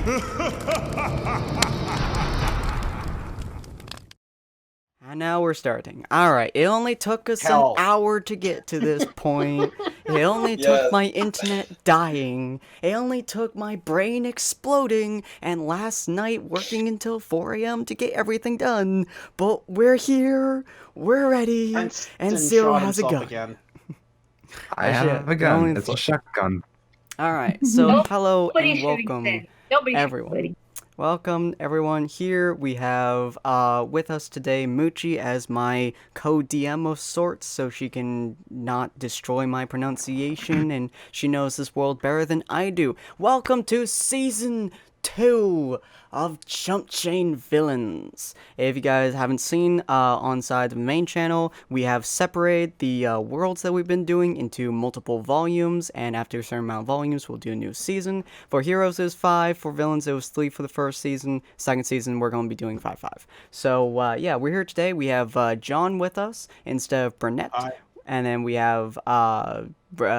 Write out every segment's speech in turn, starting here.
And now we're starting. Alright, it only took us an hour to get to this point. It only took my internet dying. It only took my brain exploding. And last night working until 4 a.m. to get everything done. But we're here. We're ready. And Zero has a gun. Again. I have a gun. It's a shotgun. Alright, so hello and welcome, everyone. Welcome, everyone. Here we have with us today Moochie as my co-DM of sorts, so she can not destroy my pronunciation, and she knows this world better than I do. Welcome to Season 2 of Jumpchain Villains. If you guys haven't seen on side of the main channel, we have separated the worlds that we've been doing into multiple volumes, and after a certain amount of volumes, we'll do a new season. For heroes, it was 5. For villains, it was 3 for the first season. Second season, we're going to be doing 5-5. So, yeah, we're here today. We have John with us instead of Burnett. Hi. And then we have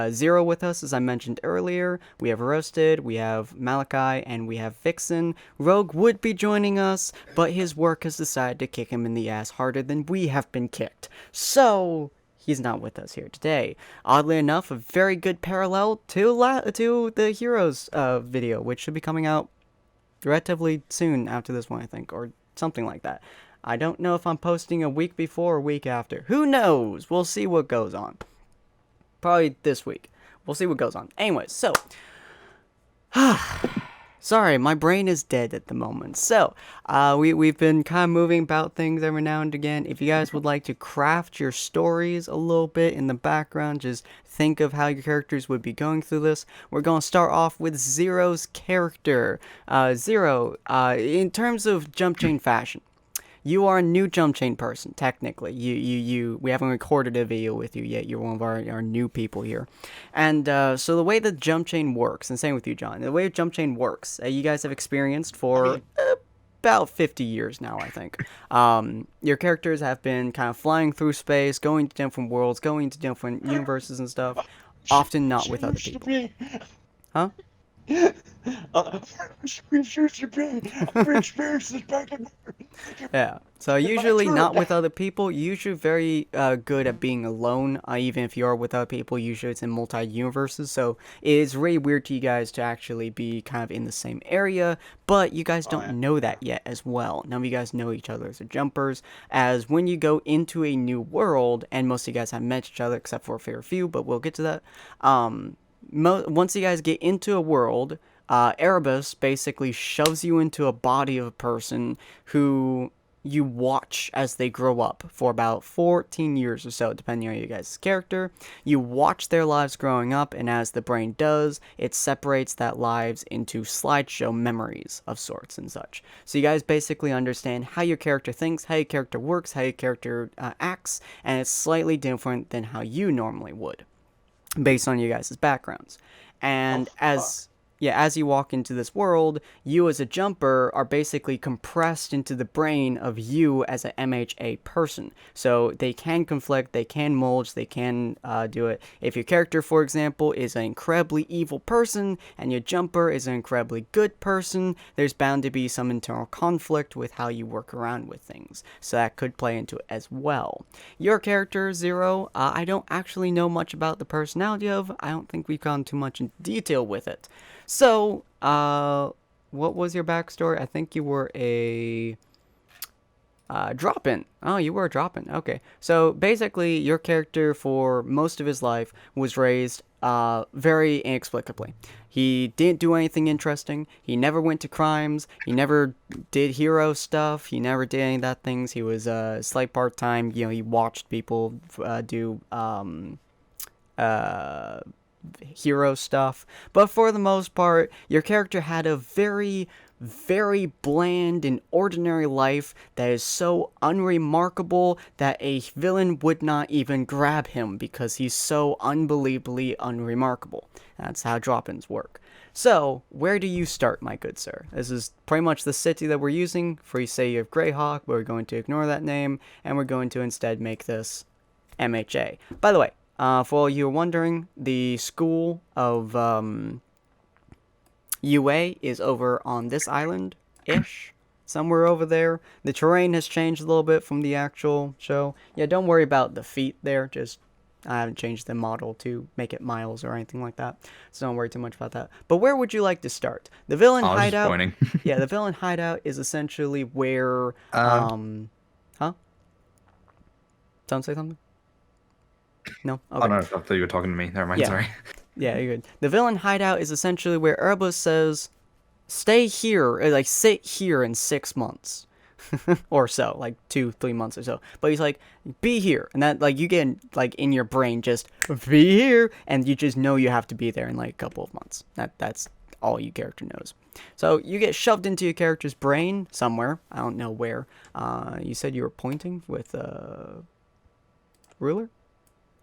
Zero with us, as I mentioned earlier. We have Roasted, we have Malachi, and we have Vixen. Rogue would be joining us, but his work has decided to kick him in the ass harder than we have been kicked. So, he's not with us here today. Oddly enough, a very good parallel to the Heroes video, which should be coming out relatively soon after this one, I think, or something like that. I don't know if I'm posting a week before or a week after. Who knows? We'll see what goes on. Probably this week. We'll see what goes on. Anyways, so. Sorry, my brain is dead at the moment. So, we've been kind of moving about things every now and again. If you guys would like to craft your stories a little bit in the background, just think of how your characters would be going through this. We're going to start off with Zero's character. Zero, in terms of Jumpchain fashion. You are a new Jumpchain person, technically. We haven't recorded a video with you yet. You're one of our new people here. And so the way that Jumpchain works, and same with you, John, the way Jumpchain works, you guys have experienced for about 50 years now, I think. Your characters have been kind of flying through space, going to different worlds, going to different universes and stuff, often not with other people. Huh? Yeah, so usually not with other people, usually very good at being alone, even if you are with other people, usually it's in multi-universes, so it's really weird to you guys to actually be kind of in the same area, but you guys don't know that yet as well. None of you guys know each other as jumpers, as when you go into a new world, and most of you guys have met each other except for a fair few, but we'll get to that, once you guys get into a world, Erebus basically shoves you into a body of a person who you watch as they grow up for about 14 years or so, depending on your guys' character. You watch their lives growing up, and as the brain does, it separates that lives into slideshow memories of sorts and such. So you guys basically understand how your character thinks, how your character works, how your character acts, and it's slightly different than how you normally would, based on you guys' backgrounds. And as you walk into this world, you as a jumper are basically compressed into the brain of you as an MHA person. So they can conflict, they can mulch, they can do it. If your character, for example, is an incredibly evil person, and your jumper is an incredibly good person, there's bound to be some internal conflict with how you work around with things. So that could play into it as well. Your character, Zero, I don't actually know much about the personality of. I don't think we've gone too much in detail with it. So, what was your backstory? I think you were a drop-in. Oh, you were a drop-in. Okay. So, basically, your character for most of his life was raised very inexplicably. He didn't do anything interesting. He never went to crimes. He never did hero stuff. He never did any of that things. He was slight part-time. You know, he watched people do hero stuff, but for the most part, your character had a very, very bland and ordinary life that is so unremarkable that a villain would not even grab him because he's so unbelievably unremarkable. That's how drop-ins work. So, where do you start, my good sir? This is pretty much the city that we're using. Free City of Greyhawk, but we're going to ignore that name, and we're going to instead make this MHA. By the way, for all you were wondering, the school of UA is over on this island-ish. Somewhere over there. The terrain has changed a little bit from the actual show. Yeah, don't worry about the feet there. Just, I haven't changed the model to make it miles or anything like that. So don't worry too much about that. But where would you like to start? The villain I was just hideout. pointing. Yeah, the villain hideout is essentially where, huh? Don't say something? No? Okay. Oh no, I thought you were talking to me. Never mind, Yeah. sorry. Yeah, you're good. The villain hideout is essentially where Erebus says, stay here, or like sit here in 6 months. Or so, like 2-3 months or so. But he's like, be here. And that, like, you get, like, in your brain, just be here. And you just know you have to be there in, like, a couple of months. That's all your character knows. So you get shoved into your character's brain somewhere. I don't know where. You said you were pointing with a ruler?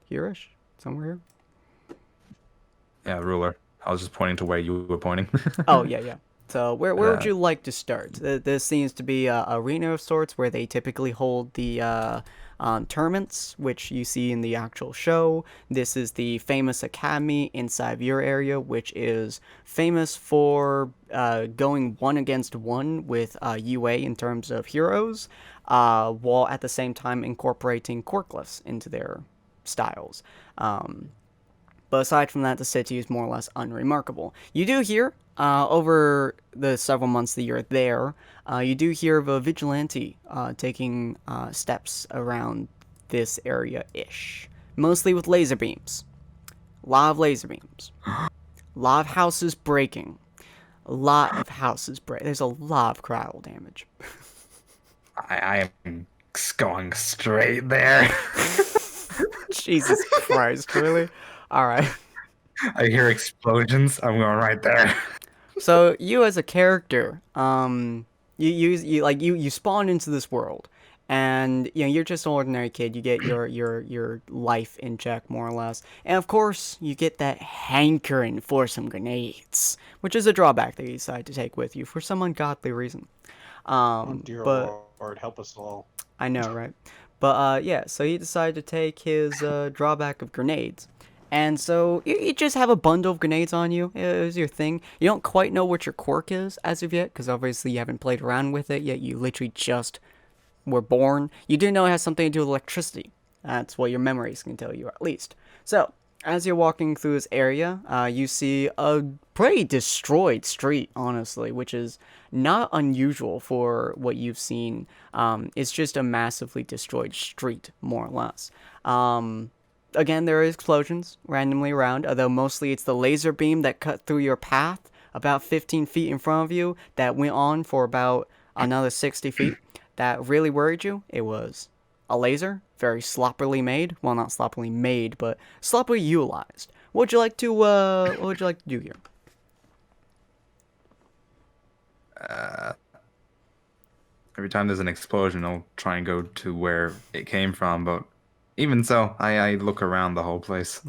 Here-ish? Somewhere here? Yeah, ruler. I was just pointing to where you were pointing. Oh, yeah. So where would you like to start? This seems to be an arena of sorts where they typically hold the tournaments, which you see in the actual show. This is the famous academy inside of your area, which is famous for going 1-against-1 with UA in terms of heroes, while at the same time incorporating quirkless into their styles. But aside from that, the city is more or less unremarkable. You do hear, over the several months that you're there, you do hear of a vigilante taking steps around this area-ish. Mostly with laser beams. A lot of laser beams. A lot of houses breaking. A lot of houses break. There's a lot of collateral damage. I am going straight there. Jesus Christ, really? Alright. I hear explosions. I'm going right there. So you as a character, you spawn into this world, and you're just an ordinary kid. You get your life in check more or less, and of course you get that hankering for some grenades, which is a drawback that you decide to take with you for some ungodly reason. Oh dear but Lord, help us all. I know, right? But yeah, so he decided to take his drawback of grenades. And so you just have a bundle of grenades on you. It was your thing. You don't quite know what your quirk is as of yet, because obviously you haven't played around with it yet. You literally just were born. You do know it has something to do with electricity. That's what your memories can tell you, at least. So, as you're walking through this area, you see a pretty destroyed street, honestly, which is not unusual for what you've seen. It's just a massively destroyed street, more or less. Again, there are explosions randomly around, although mostly it's the laser beam that cut through your path about 15 feet in front of you that went on for about another 60 feet. That really worried you. It was a laser, very sloppily made. Well, not sloppily made, but sloppily utilized. What would you like to do here? Every time there's an explosion, I'll try and go to where it came from, but even so, I look around the whole place.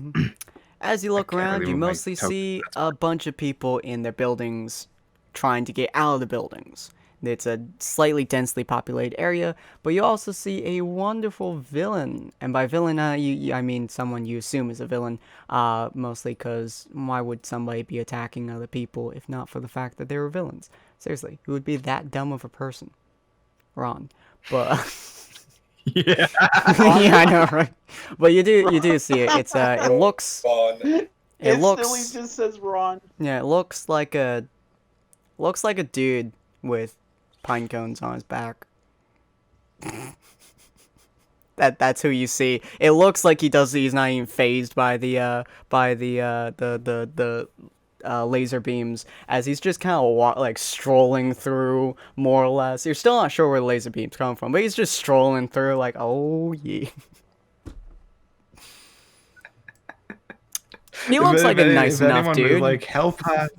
As you look around, really you move my mostly token, see that's a bunch of people in their buildings trying to get out of the buildings. It's a slightly densely populated area, but you also see a wonderful villain. And by villain, I mean someone you assume is a villain, mostly because why would somebody be attacking other people if not for the fact that they were villains? Seriously, who would be that dumb of a person? Ron. But... Yeah. Yeah, I know, right? But you do see it. It's it looks It looks still just says Ron. yeah, it looks like a dude with pine cones on his back. That's who you see. It looks like he's not even phased by the laser beams, as he's just kind of like strolling through, more or less. You're still not sure where the laser beams come from, but he's just strolling through like, oh yeah. He looks like a nice enough dude. Like, help her.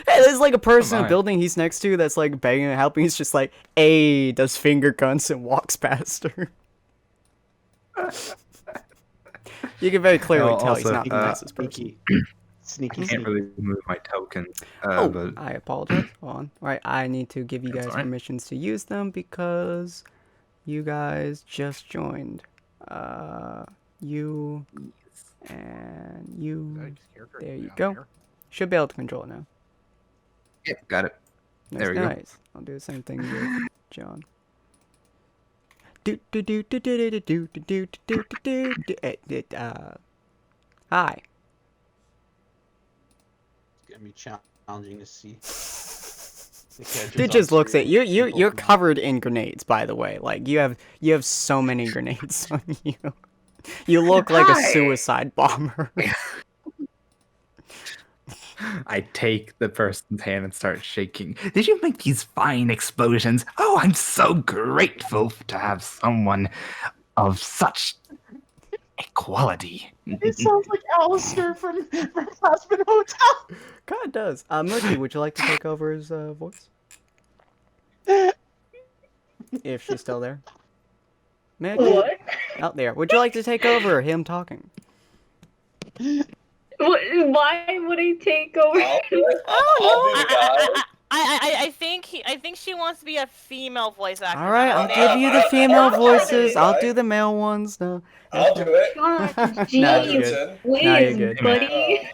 Hey, there's like a person in a building he's next to that's like begging and helping. He's just like, hey, does finger guns and walks past her. You can very clearly tell he's not the nicest person. Sneaky. I can't really move my token. But... I apologize. Hold on. Right, I need to give you guys permissions to use them because you guys just joined. You and you. There you go. Should be able to control it now. Yep, got it. Nice, There we go. nice. I'll do the same thing with John. Do do do do do do do do do do do. Hi. It's gonna be challenging to see. The characters Dude on just looks at screen. you. People You're from- covered in grenades, by the way. Like you have so many grenades on you. You look like a suicide bomber. I take the person's hand and start shaking. Did you make these fine explosions? Oh, I'm so grateful to have someone of such equality. It sounds like Alistair from Aspen Hotel. God does. Mookie, would you like to take over his voice? If she's still there. Mookie? What? Out there. Would you like to take over him talking? Why would I take over? I'll do it, guys. I think she wants to be a female voice actor. All right, I'll give you the female voices. I'll do the male ones. No. I'll do it. God, Nah, you're jeez, good. please, Nah, you're good. buddy.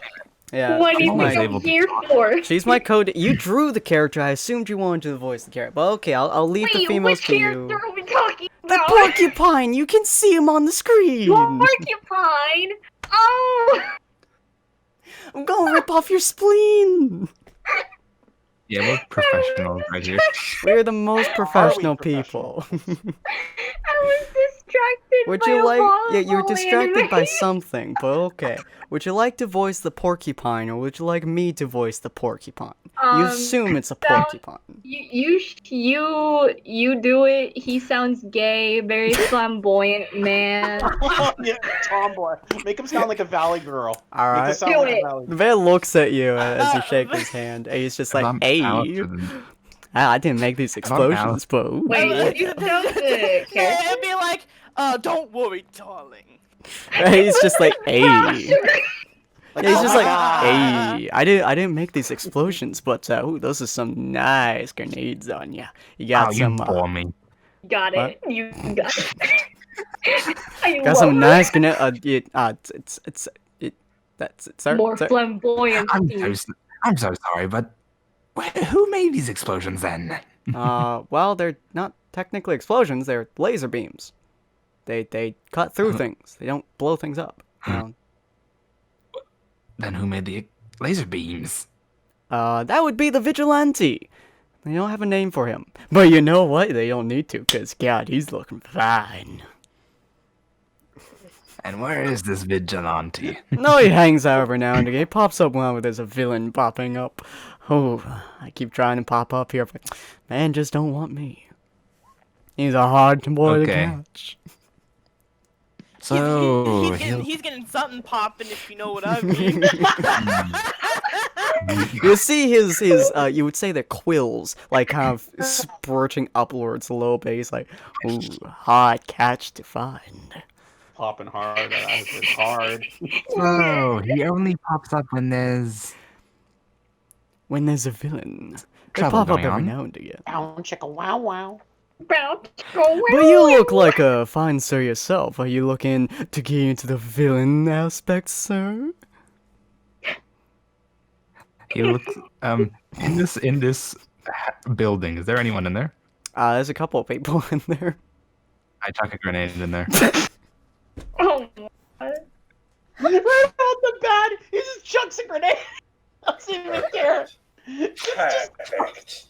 Yeah. What do she's you my- think I'm here for? She's my code. You drew the character. I assumed you wanted to voice the character. But okay, I'll leave the Wait, females which to character you. are we talking The about? porcupine. You can see him on the screen. Porcupine. Oh. I'm gonna rip off your spleen. Yeah, we're professionals right here. We're the most professional professional? people. I was distracted Would by you a like? Yeah, you were volleyball distracted by anime. something, but okay. Would you like to voice the porcupine, or would you like me to voice the porcupine? You assume it's a well, porcupine. You do it. He sounds gay, very flamboyant man. Yeah, tomboy. Make him sound like a valley girl. All Make him right. sound Do like it. a valley The man looks at you as you shake his hand, and he's just like, I'm "Hey, talented. I didn't make these explosions, but Wait, you tell the character. It'd be like, don't worry, darling. he's just like, "Hey." Like, Yeah, he's oh just my like, God. "Hey, I didn't make these explosions, but ooh, those are some nice grenades on ya. You got Oh, you some, bore me. Got it. You got it. I got some love nice grenade. That's it, sir. more sir. flamboyant. I'm so sorry, but who made these explosions then? Well, they're not technically explosions. They're laser beams. They cut through things. They don't blow things up. You know? Then who made the laser beams? That would be the vigilante. They don't have a name for him. But you know what? They don't need to, because, God, he's looking fine. And where is this vigilante? No, he hangs out every now and again. He pops up whenever there's a villain popping up. Oh, I keep trying to pop up here, but man just don't want me. He's a hard boy Okay. to catch. So he's getting something popping, if you know what I mean. You see his you would say the quills, like, kind of spurting upwards a little bit. He's like, ooh, hard catch to find. Popping hard. That was hard. Oh, he only pops up when there's When there's a villain. They trouble pop up going every on. now and again. Ow, chicka wow wow. About to go But you look like a fine sir yourself. Are you looking to get into the villain aspect, sir? He looks in this building. Is there anyone in there? There's a couple of people in there. I chuck a grenade in there. Oh, Right off the bat, he just chucks a grenade. Doesn't even care. Perfect.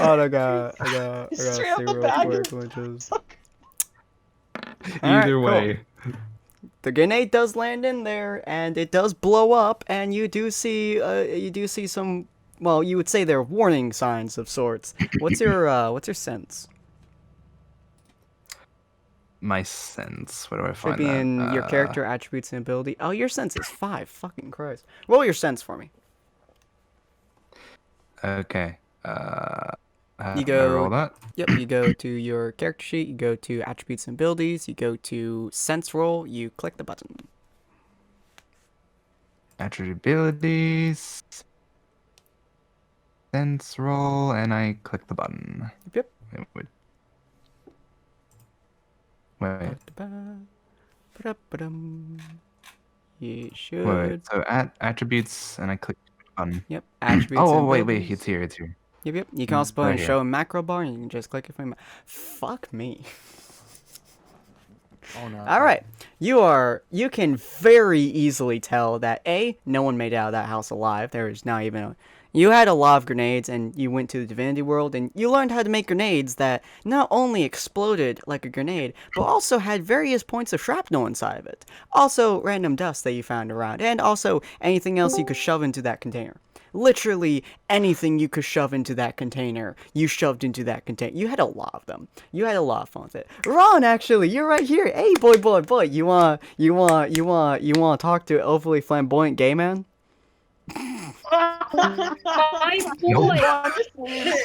Oh, I got Straight out the bag. Either way, The grenade does land in there, and it does blow up, and you do see some. Well, you would say they're warning signs of sorts. What's your sense? my sense. Where do I Should find be that? in your character attributes and ability. Oh, your sense is 5. Fucking Christ! Roll your sense for me. Okay. You do I roll go. that. Yep. You go to your character sheet. You go to attributes and abilities. You go to sense roll. You click the button. Attribute abilities. Sense roll, and I click the button. Yep. Wait. Ba-da-ba-dum. You should. Wait. So attributes, and I click button. Yep. Attributes. Oh, and wait, abilities. it's here. It's here. Yep. You can also put Right in here. show a macro bar, and you can just click it from. Fuck me. Oh no. All right, you can very easily tell that no one made it out of that house alive. There is not even you had a lot of grenades, and you went to the divinity world, and you learned how to make grenades that not only exploded like a grenade, but also had various points of shrapnel inside of it. Also, random dust that you found around, and also anything else you could shove into that container. Literally anything you could shove into that container, you shoved into that container. You had a lot of them. You had a lot of fun with it. Ron, actually, you're right here. Hey, boy. You want to talk to overly flamboyant gay man? My boy.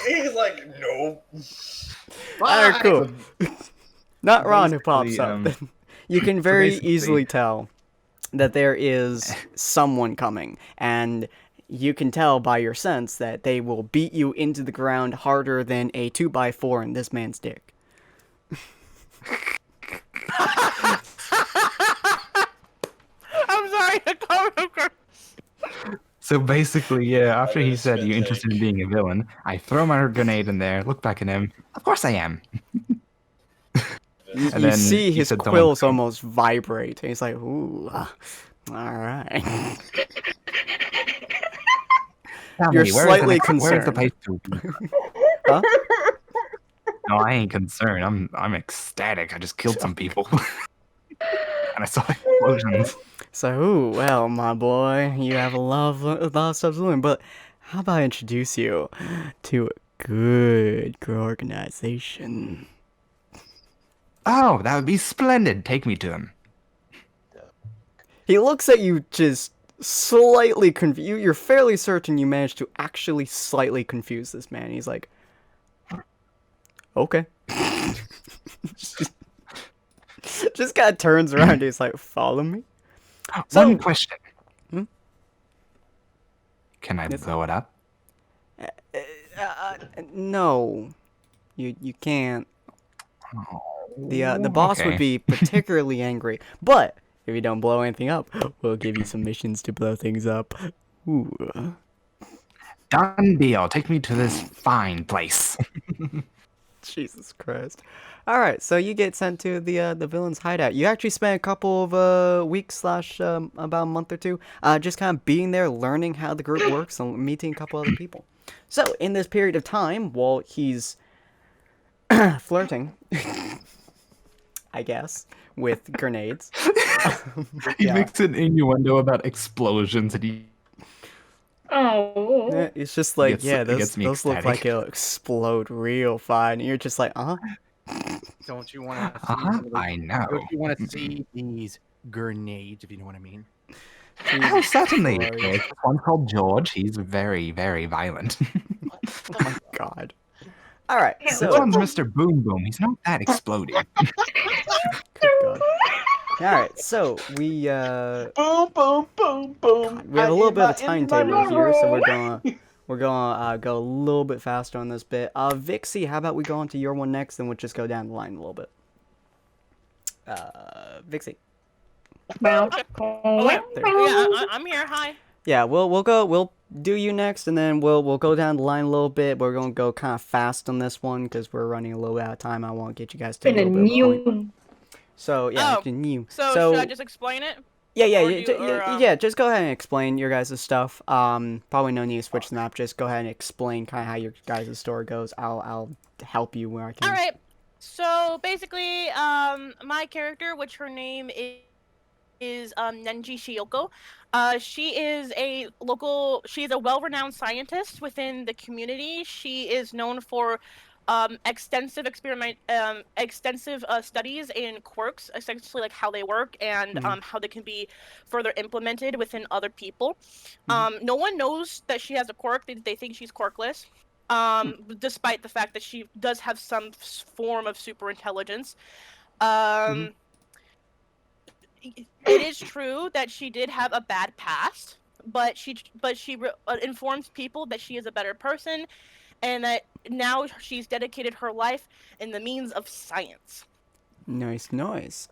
He's like, nope. Alright, cool. Not Ron who pops basically, up. You can very basically- easily tell that there is someone coming, and you can tell by your sense that they will beat you into the ground harder than a 2x4 in this man's dick. I'm sorry. So basically, yeah, after he said, "You interested in being a villain?" I throw my grenade in there, look back at him. Of course I am. You then see he his said someone quills come. almost vibrate. He's like, ooh, alright. Tell You're me, where is the slightly next- Where's the concerned. place to be? Huh? No, I ain't concerned. I'm ecstatic. I just killed some people. And I saw explosions. So, ooh, well, my boy, you have a lot of stuff to learn, but how about I introduce you to a good organization? Oh, that would be splendid. Take me to him. He looks at you just slightly confused. You're fairly certain you managed to actually slightly confuse this man. He's like, okay. Just kind of turns around. He's like, follow me. So- One question. Hmm? Can I Yes. blow it up? No, you can't. Oh, The boss would okay. be particularly angry. But if you don't blow anything up, we'll give you some missions to blow things up. Ooh. Done deal. Take me to this fine place. Jesus Christ. Alright, so you get sent to the villain's hideout. You actually spent a couple of weeks slash about a month or two just kind of being there, learning how the group works, and meeting a couple other people. So, in this period of time, while he's flirting, I guess, with grenades. He Yeah. makes an innuendo about explosions and he Oh. Yeah, it's just like, Gets- yeah, it those gets me look like ecstatic. it'll explode real fine. And you're just like, Don't you want to see? I know. Don't you want to see these grenades? If you know what I mean. Oh, certainly. Christ. There's one called George. He's very, very violent. Oh my god. Alright, Yeah, This so. one's Mr. Boom Boom. He's not that exploding. Good god. Alright, so we Boom, boom, boom, boom. we have a little bit of a I am timetable here, so my- we're gonna go a little bit faster on this bit. Vixie, how about we go on to your one next, and we'll just go down the line a little bit. Vixie. Well, Oh, wait. Yeah, I'm here. Hi. Yeah, we'll do you next, and then we'll go down the line a little bit. We're gonna go kind of fast on this one because we're running a little bit out of time. I want to get you guys to a been a little bit of a point. new. So yeah, Oh, new. So, should I just explain it? Yeah, or yeah, do- or, yeah. Just go ahead and explain your guys' stuff. Probably no need to switch the map. Just go ahead and explain kind of how your guys' story goes. I'll help you where I can. All right. So basically, my character, which her name is Nenji Shioko. She is a well-renowned scientist within the community. She is known for extensive studies in quirks, essentially like how they work and how they can be further implemented within other people. No one knows that she has a quirk. They think she's quirkless. Despite the fact that she does have some form of super intelligence. It is true that she did have a bad past, but she informs people that she is a better person, and that now she's dedicated her life in the means of science. Nice.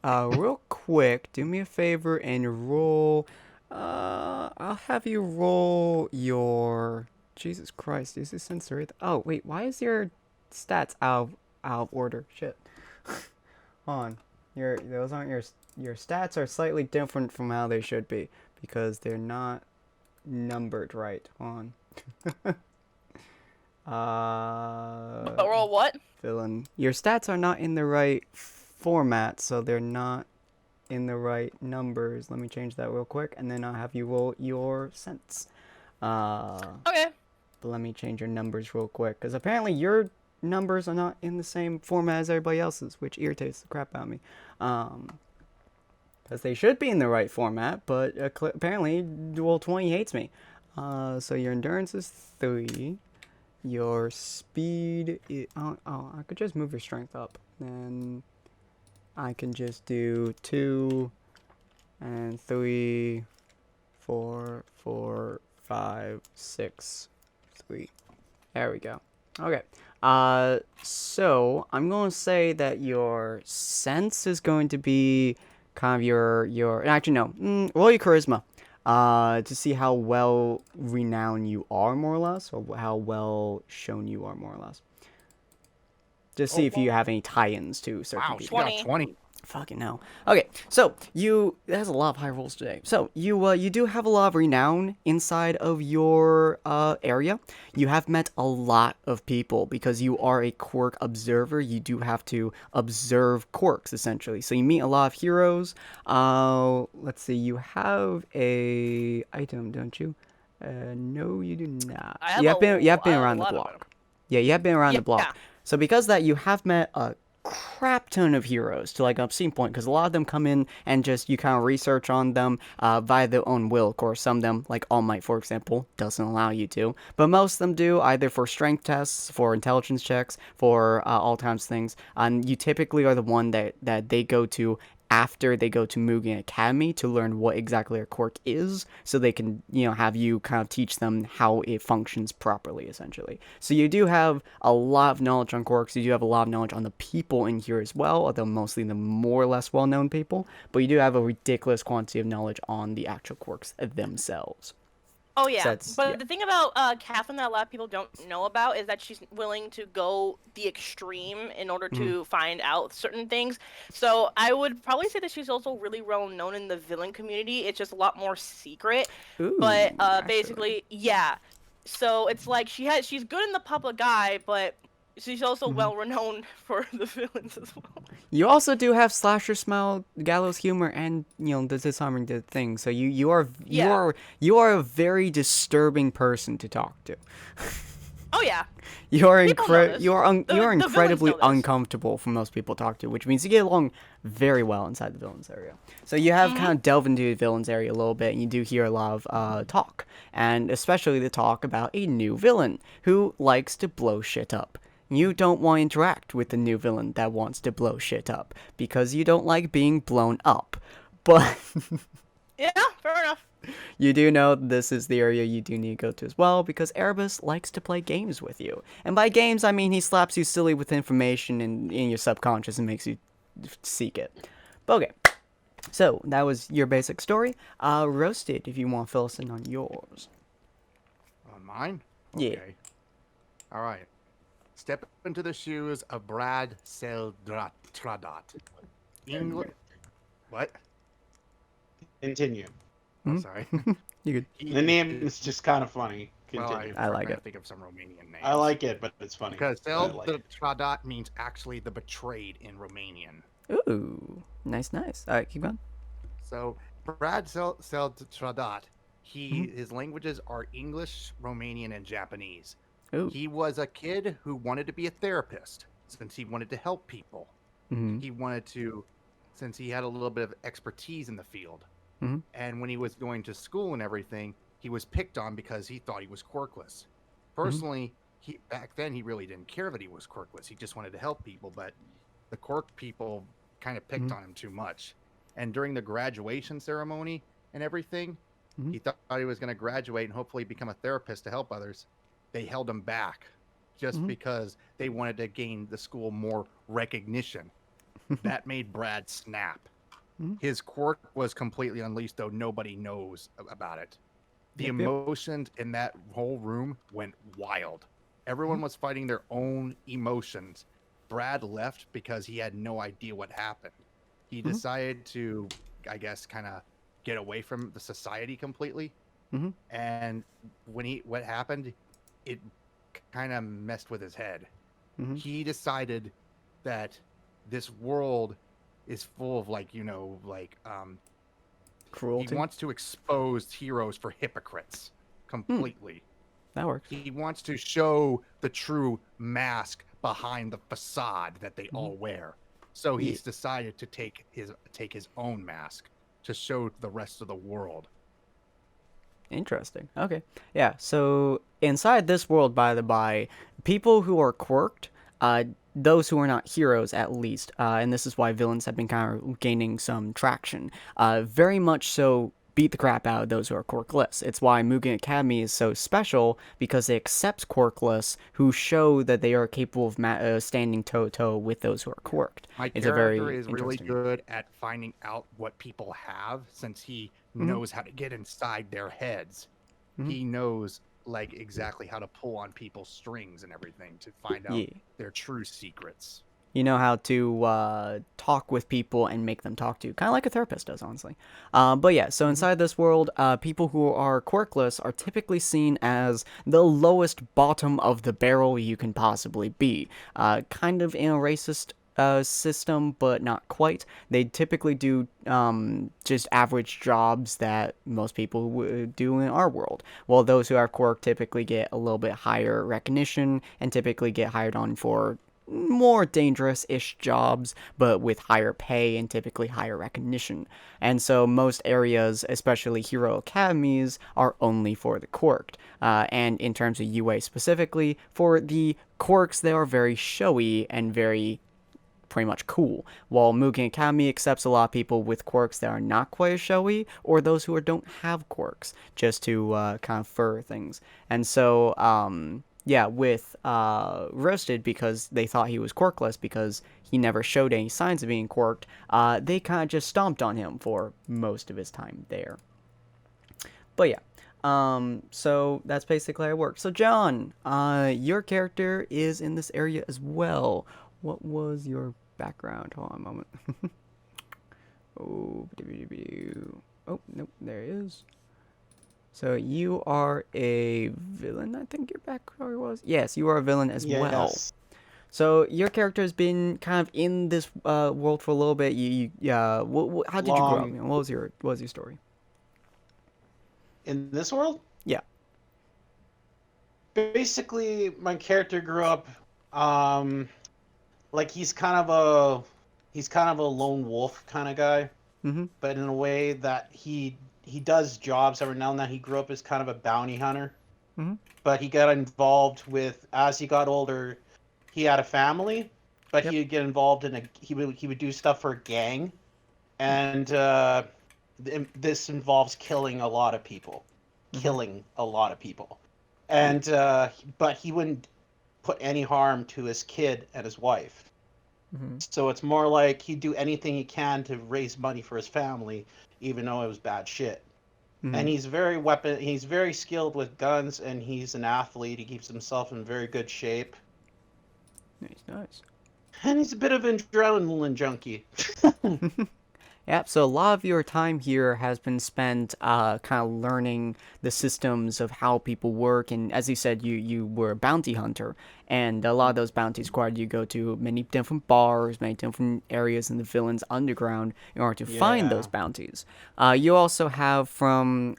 Real quick, do me a favor and roll I'll have you roll your. Jesus Christ, is this sensory? Oh wait, why is your stats out of order? Shit. Hold on. Those aren't your stats are slightly different from how they should be because they're not numbered right. Hold on. But roll what? Villain. Your stats are not in the right format, so they're not in the right numbers. Let me change that real quick, and then I'll have you roll your sense. Okay. But let me change your numbers real quick, because apparently your numbers are not in the same format as everybody else's, which irritates the crap out of me. Because they should be in the right format, but apparently Roll20 hates me. So your endurance is 3. Your speed is... Oh, I could just move your strength up. Then I can just do 2 and 3, 4, 5, 6, 3. There we go. Okay. So I'm going to say that your sense is going to be kind of your actually no, roll your charisma. To see how well renowned you are, more or less, or how well shown you are, more or less. Just see if you have any tie-ins to certain Wow, she people. got 20. Fucking hell. Okay, so it has a lot of high rolls today. So you do have a lot of renown inside of your area. You have met a lot of people because you are a quirk observer. You do have to observe quirks essentially. So you meet a lot of heroes. Let's see. You have a item, don't you? No, you do not. You have been around the block. Yeah, you have been around the block. Yeah. So because of that, you have met a crap ton of heroes to like obscene point, because a lot of them come in and just you kind of research on them via their own will. Of course, some of them, like All Might for example, doesn't allow you to, but most of them do, either for strength tests, for intelligence checks, for all kinds of things. And you typically are the one that they go to after they go to Mugen Academy to learn what exactly a quirk is, so they can, have you kind of teach them how it functions properly, essentially. So you do have a lot of knowledge on quirks, you do have a lot of knowledge on the people in here as well, although mostly the more or less well-known people, but you do have a ridiculous quantity of knowledge on the actual quirks themselves. Oh yeah, So but the thing about Catherine that a lot of people don't know about is that she's willing to go the extreme in order to find out certain things. So I would probably say that she's also really well known in the villain community. It's just a lot more secret. Ooh, But actually. basically, yeah. So it's like she's good in the public eye, but she's also well renowned for the villains as well. You also do have slasher smile, gallows humor, and the disarming thing. So you are a very disturbing person to talk to. Oh yeah. You are People know this. you are The villains incredibly know this. uncomfortable for most people to talk to, which means you get along very well inside the villains area. So you have kind of delved into the villains area a little bit, and you do hear a lot of talk, and especially the talk about a new villain who likes to blow shit up. You don't want to interact with the new villain that wants to blow shit up, because you don't like being blown up. But Yeah, fair enough. you do know this is the area you do need to go to as well, because Erebus likes to play games with you. And by games, I mean he slaps you silly with information in your subconscious and makes you seek it. But okay, so that was your basic story. Roasted, if you want to fill us in on yours. On mine? Yeah. Okay. All right. Step into the shoes of Brad Seldradot. English. What? Continue. Oh, sorry. You could. The name is just kind of funny. Well, Continue. I like trying it. to think of some Romanian names. I like it, but it's funny. Because I like it. Seldradot means actually the betrayed in Romanian. Ooh, nice. All right, keep going. So Brad Seldradot, his languages are English, Romanian, and Japanese. Ooh. He was a kid who wanted to be a therapist since he wanted to help people. Mm-hmm. He wanted to, since he had a little bit of expertise in the field. Mhm. And when he was going to school and everything, he was picked on because he thought he was quirkless. Personally, back then he really didn't care that he was quirkless. He just wanted to help people, but the quirk people kind of picked on him too much. And during the graduation ceremony and everything, he thought he was going to graduate and hopefully become a therapist to help others. They held him back just because they wanted to gain the school more recognition. That made Brad snap. His quirk was completely unleashed, though nobody knows about it. The Yep. emotions in that whole room went wild. Everyone was fighting their own emotions. Brad left because he had no idea what happened. He decided to, I guess, kind of get away from the society completely. And what happened, it kind of messed with his head. He decided that this world is full of Cruelty. he wants to expose heroes for hypocrites completely. That works. He wants to show the true mask behind the facade that they all wear. So he's decided to take his own mask to show the rest of the world. Interesting. Okay. Yeah. So inside this world, by the by, people who are quirked, those who are not heroes at least, and this is why villains have been kind of gaining some traction, very much so beat the crap out of those who are quirkless. It's why Mugen Academy is so special, because it accepts quirkless who show that they are capable of standing toe-to-toe with those who are quirked. My It's a very character is really interesting- good at finding out what people have, since he knows how to get inside their heads. He knows exactly how to pull on people's strings and everything to find out their true secrets. You know how to talk with people and make them talk to you, kind of like a therapist does, honestly. But yeah, so inside this world, people who are quirkless are typically seen as the lowest bottom of the barrel you can possibly be. Kind of in a racist system, but not quite. They typically do just average jobs that most people would do in our world, while those who are quirked typically get a little bit higher recognition and typically get hired on for more dangerous-ish jobs, but with higher pay and typically higher recognition. And so most areas, especially hero academies, are only for the quirked. And in terms of UA specifically, for the quirks, they are very showy and very pretty much cool, while Mugen Academy accepts a lot of people with quirks that are not quite as showy, or those who don't have quirks, just to kind of further things. And so, yeah, with Roasted, because they thought he was quirkless because he never showed any signs of being quirked, they kind of just stomped on him for most of his time there. But yeah, so that's basically how it works. So John, your character is in this area as well. What was your background? Hold on a moment. Oh, nope, there it is. So you are a villain, I think your background was? Yes, you are a villain as well. Yes. So your character has been kind of in this world for a little bit. How did you grow up? Long. What was your story? In this world, Yeah. basically, my character grew up, he's kind of a lone wolf kind of guy, but in a way that he does jobs every now and then. He grew up as kind of a bounty hunter, but he got involved with, as he got older, he had a family, but he would get involved in he would do stuff for a gang, and this involves killing a lot of people, and but he wouldn't put any harm to his kid and his wife. So it's more like he'd do anything he can to raise money for his family, even though it was bad shit. And he's very skilled with guns, and he's an athlete. He keeps himself in very good shape. Nice. And he's a bit of an adrenaline junkie. Yep, so a lot of your time here has been spent kind of learning the systems of how people work, and as you said, you were a bounty hunter, and a lot of those bounties required you go to many different bars, many different areas in the villain's underground in order to find those bounties. You also have from,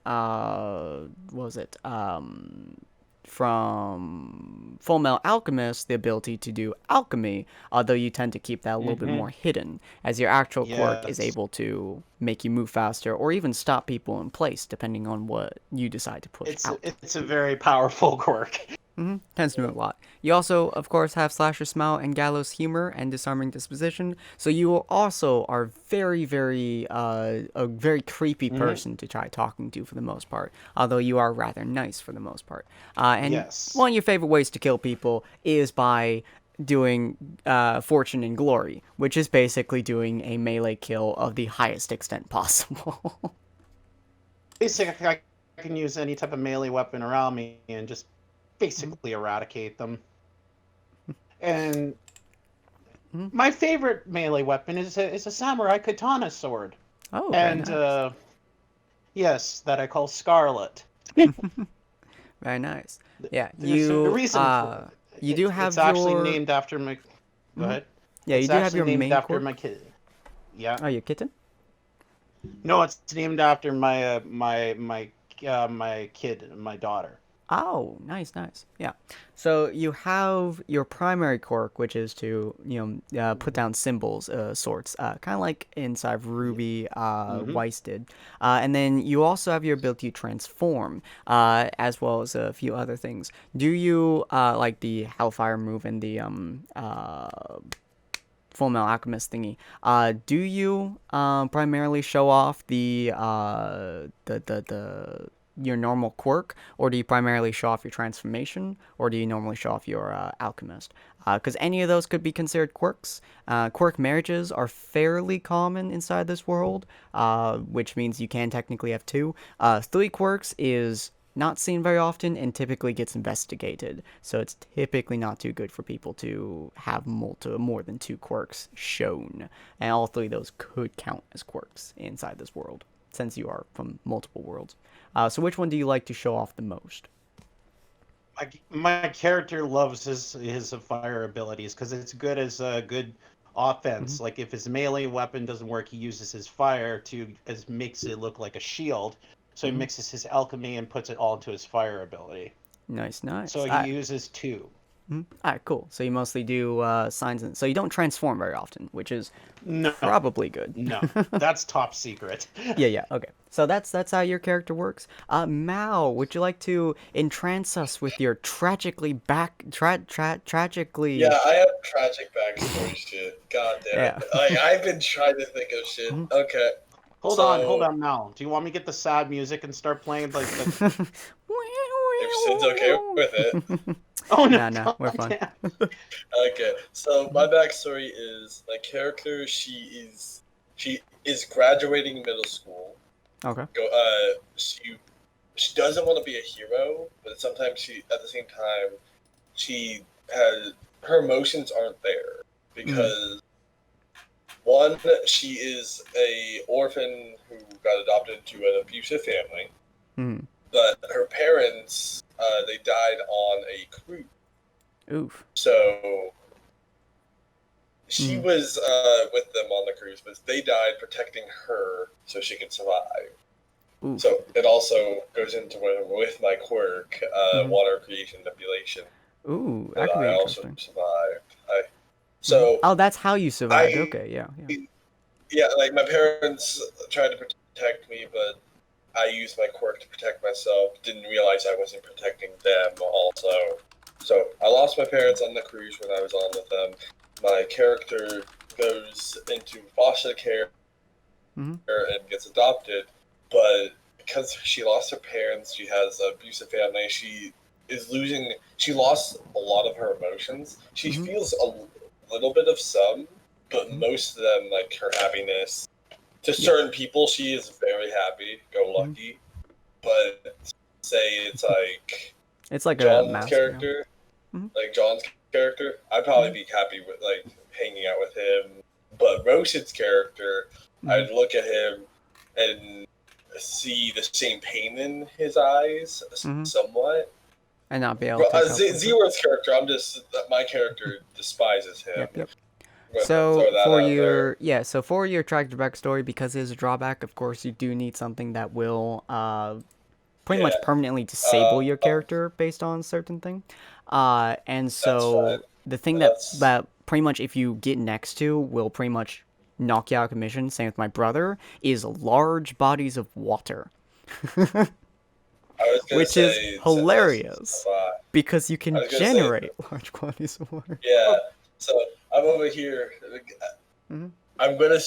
from Full Metal Alchemist, the ability to do alchemy, although you tend to keep that a little bit more hidden, as your actual quirk is able to make you move faster or even stop people in place, depending on what you decide to push out. It's a very powerful quirk. Tends to do a lot. You also, of course, have Slasher Smile and Gallows Humor and Disarming Disposition, so you also are very, very, a very creepy person to try talking to for the most part, although you are rather nice for the most part. And one of your favorite ways to kill people is by doing Fortune and Glory, which is basically doing a melee kill of the highest extent possible. Basically, I can use any type of melee weapon around me and just basically eradicate them. And my favorite melee weapon is a samurai katana sword. Oh, and nice. Yes, that I call Scarlet. Very nice. Yeah, There's a reason for it. You do have It's actually your... named after my. Go ahead. Yeah, it's you do have actually your named main after quirk? my kid. Yeah. Oh, your kitten? No, it's named after my kid, my daughter. Oh, nice, nice. Yeah. So you have your primary quirk, which is to, put down symbols, sorts, kind of like inside of Ruby, Weiss did. And then you also have your ability to transform, as well as a few other things. Do you, like the Hellfire move and the, Full Metal Alchemist thingy, do you, primarily show off your normal quirk, or do you primarily show off your transformation, or do you normally show off your alchemist? Because any of those could be considered quirks. Quirk marriages are fairly common inside this world, which means you can technically have two. Three quirks is not seen very often and typically gets investigated, so it's typically not too good for people to have more than two quirks shown, and all three of those could count as quirks inside this world, since you are from multiple worlds. So which one do you like to show off the most? My character loves his fire abilities because it's good as a good offense. Like if his melee weapon doesn't work, he uses his fire makes it look like a shield. So he mixes his alchemy and puts it all into his fire ability. Nice, nice. So he uses two. Alright, cool. So you mostly do signs, so you don't transform very often, which is probably good. No, that's top secret. Yeah, okay. So that's how your character works. Mao, would you like to entrance us with your tragically... Yeah, I have tragic backstory shit. God damn it. Like, I've been trying to think of shit. Okay. Hold on now. Do you want me to get the sad music and start playing like the... If Sid's okay with it. Oh no, no, we're fine. Okay, so my backstory is my character. She is graduating middle school. Okay. She doesn't want to be a hero, but sometimes at the same time, her emotions aren't there because one, she is a orphan who got adopted into an abusive family. But her parents, they died on a cruise. Oof. So she was with them on the cruise, but they died protecting her so she could survive. Oof. So it also goes into with my quirk, water creation manipulation. Ooh, that could be I interesting. also survived. Oh, that's how you survived. Okay, yeah. Yeah, like my parents tried to protect me, but I used my quirk to protect myself. Didn't realize I wasn't protecting them also. So I lost my parents on the cruise when I was on with them. My character goes into foster care and gets adopted. But because she lost her parents, she has an abusive family, she lost a lot of her emotions. She feels a little bit of some, but most of them, like her happiness. To certain people, she is very happy-go-lucky, but say it's like John's character, like John's character, I'd probably be happy with like hanging out with him. But Roshan's character, I'd look at him and see the same pain in his eyes, somewhat. And not be able to. Zero's character, my character despises him. Yep. So for your tragic backstory, because it is a drawback, of course, you do need something that will pretty much permanently disable your character based on certain thing. And so the thing that pretty much if you get next to will pretty much knock you out of commission, same with my brother, is large bodies of water. Which is hilarious because you can generate large quantities of water. Yeah, so I'm over here. I'm gonna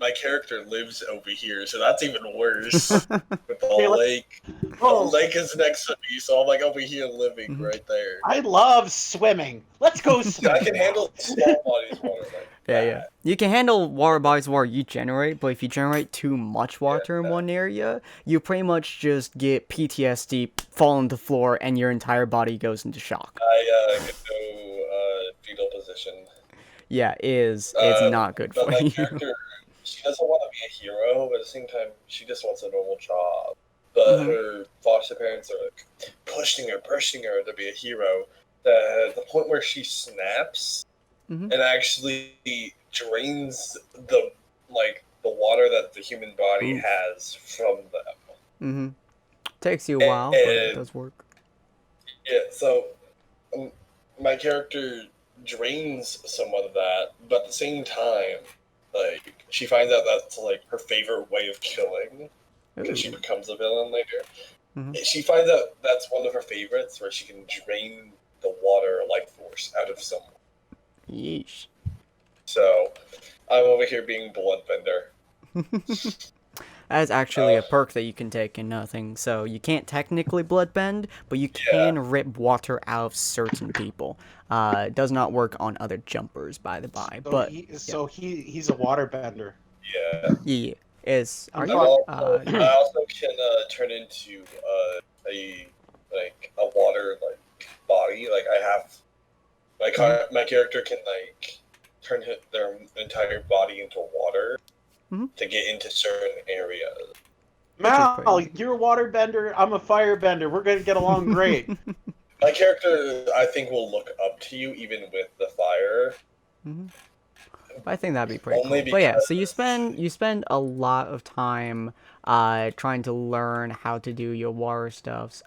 my character lives over here, so that's even worse. With the lake. Oh. The lake is next to me, so I'm like over here living right there. I love swimming. Let's go I swimming. can handle small bodies water like Yeah, that. yeah. You can handle water bodies of water you generate, but if you generate too much water in one area, you pretty much just get PTSD, fall on the floor, and your entire body goes into shock. I could go fetal position. Yeah, it's not good but for my you. character, she doesn't want to be a hero, but at the same time, she just wants a normal job. But her foster parents are like pushing her to be a hero. The point where she snaps and actually drains the water that the human body has from them. Takes you a while, but it does work. Yeah, so my character drains somewhat of that, but at the same time, like, she finds out that's like her favorite way of killing because she becomes a villain later. She finds out that's one of her favorites, where she can drain the water life force out of someone. Yeesh. So I'm over here being bloodbender. That is actually a perk that you can take in nothing. So you can't technically bloodbend, but you can rip water out of certain people. It does not work on other jumpers, by the by. So he's a waterbender. Yeah. Yeah. Are you? I also can turn into a water body. Like I have my character can turn their entire body into water to get into certain areas. Mal, you're a waterbender. I'm a firebender. We're gonna get along great. My character, I think, will look up to you even with the fire. I think that'd be pretty cool. But yeah, so you spend a lot of time trying to learn how to do your water stuffs,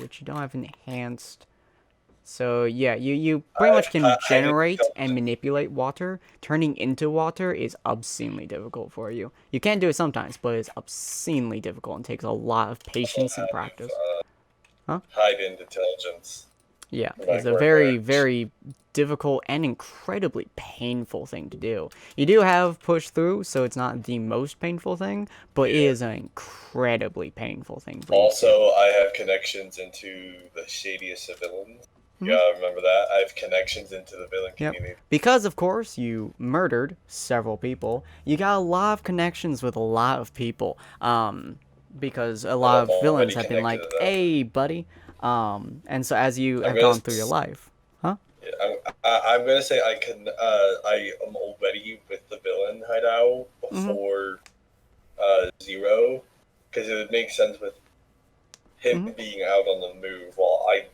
which you don't have enhanced. So yeah, you pretty much can generate and manipulate water. Turning into water is obscenely difficult for you. You can do it sometimes, but it's obscenely difficult and takes a lot of patience and practice. Heightened intelligence. Yeah, it's a very, very difficult and incredibly painful thing to do. You do have push through, so it's not the most painful thing, but it is an incredibly painful thing for you. Also, I have connections into the shadiest of villains. You gotta remember that. I have connections into the villain community. Because, of course, you murdered several people, you got a lot of connections with a lot of people. Because a lot of villains have been like, hey, buddy. And so as you have gone through your life, Yeah, I'm gonna say I am already with the villain hideout before Zero, because it would make sense with him being out on the move while I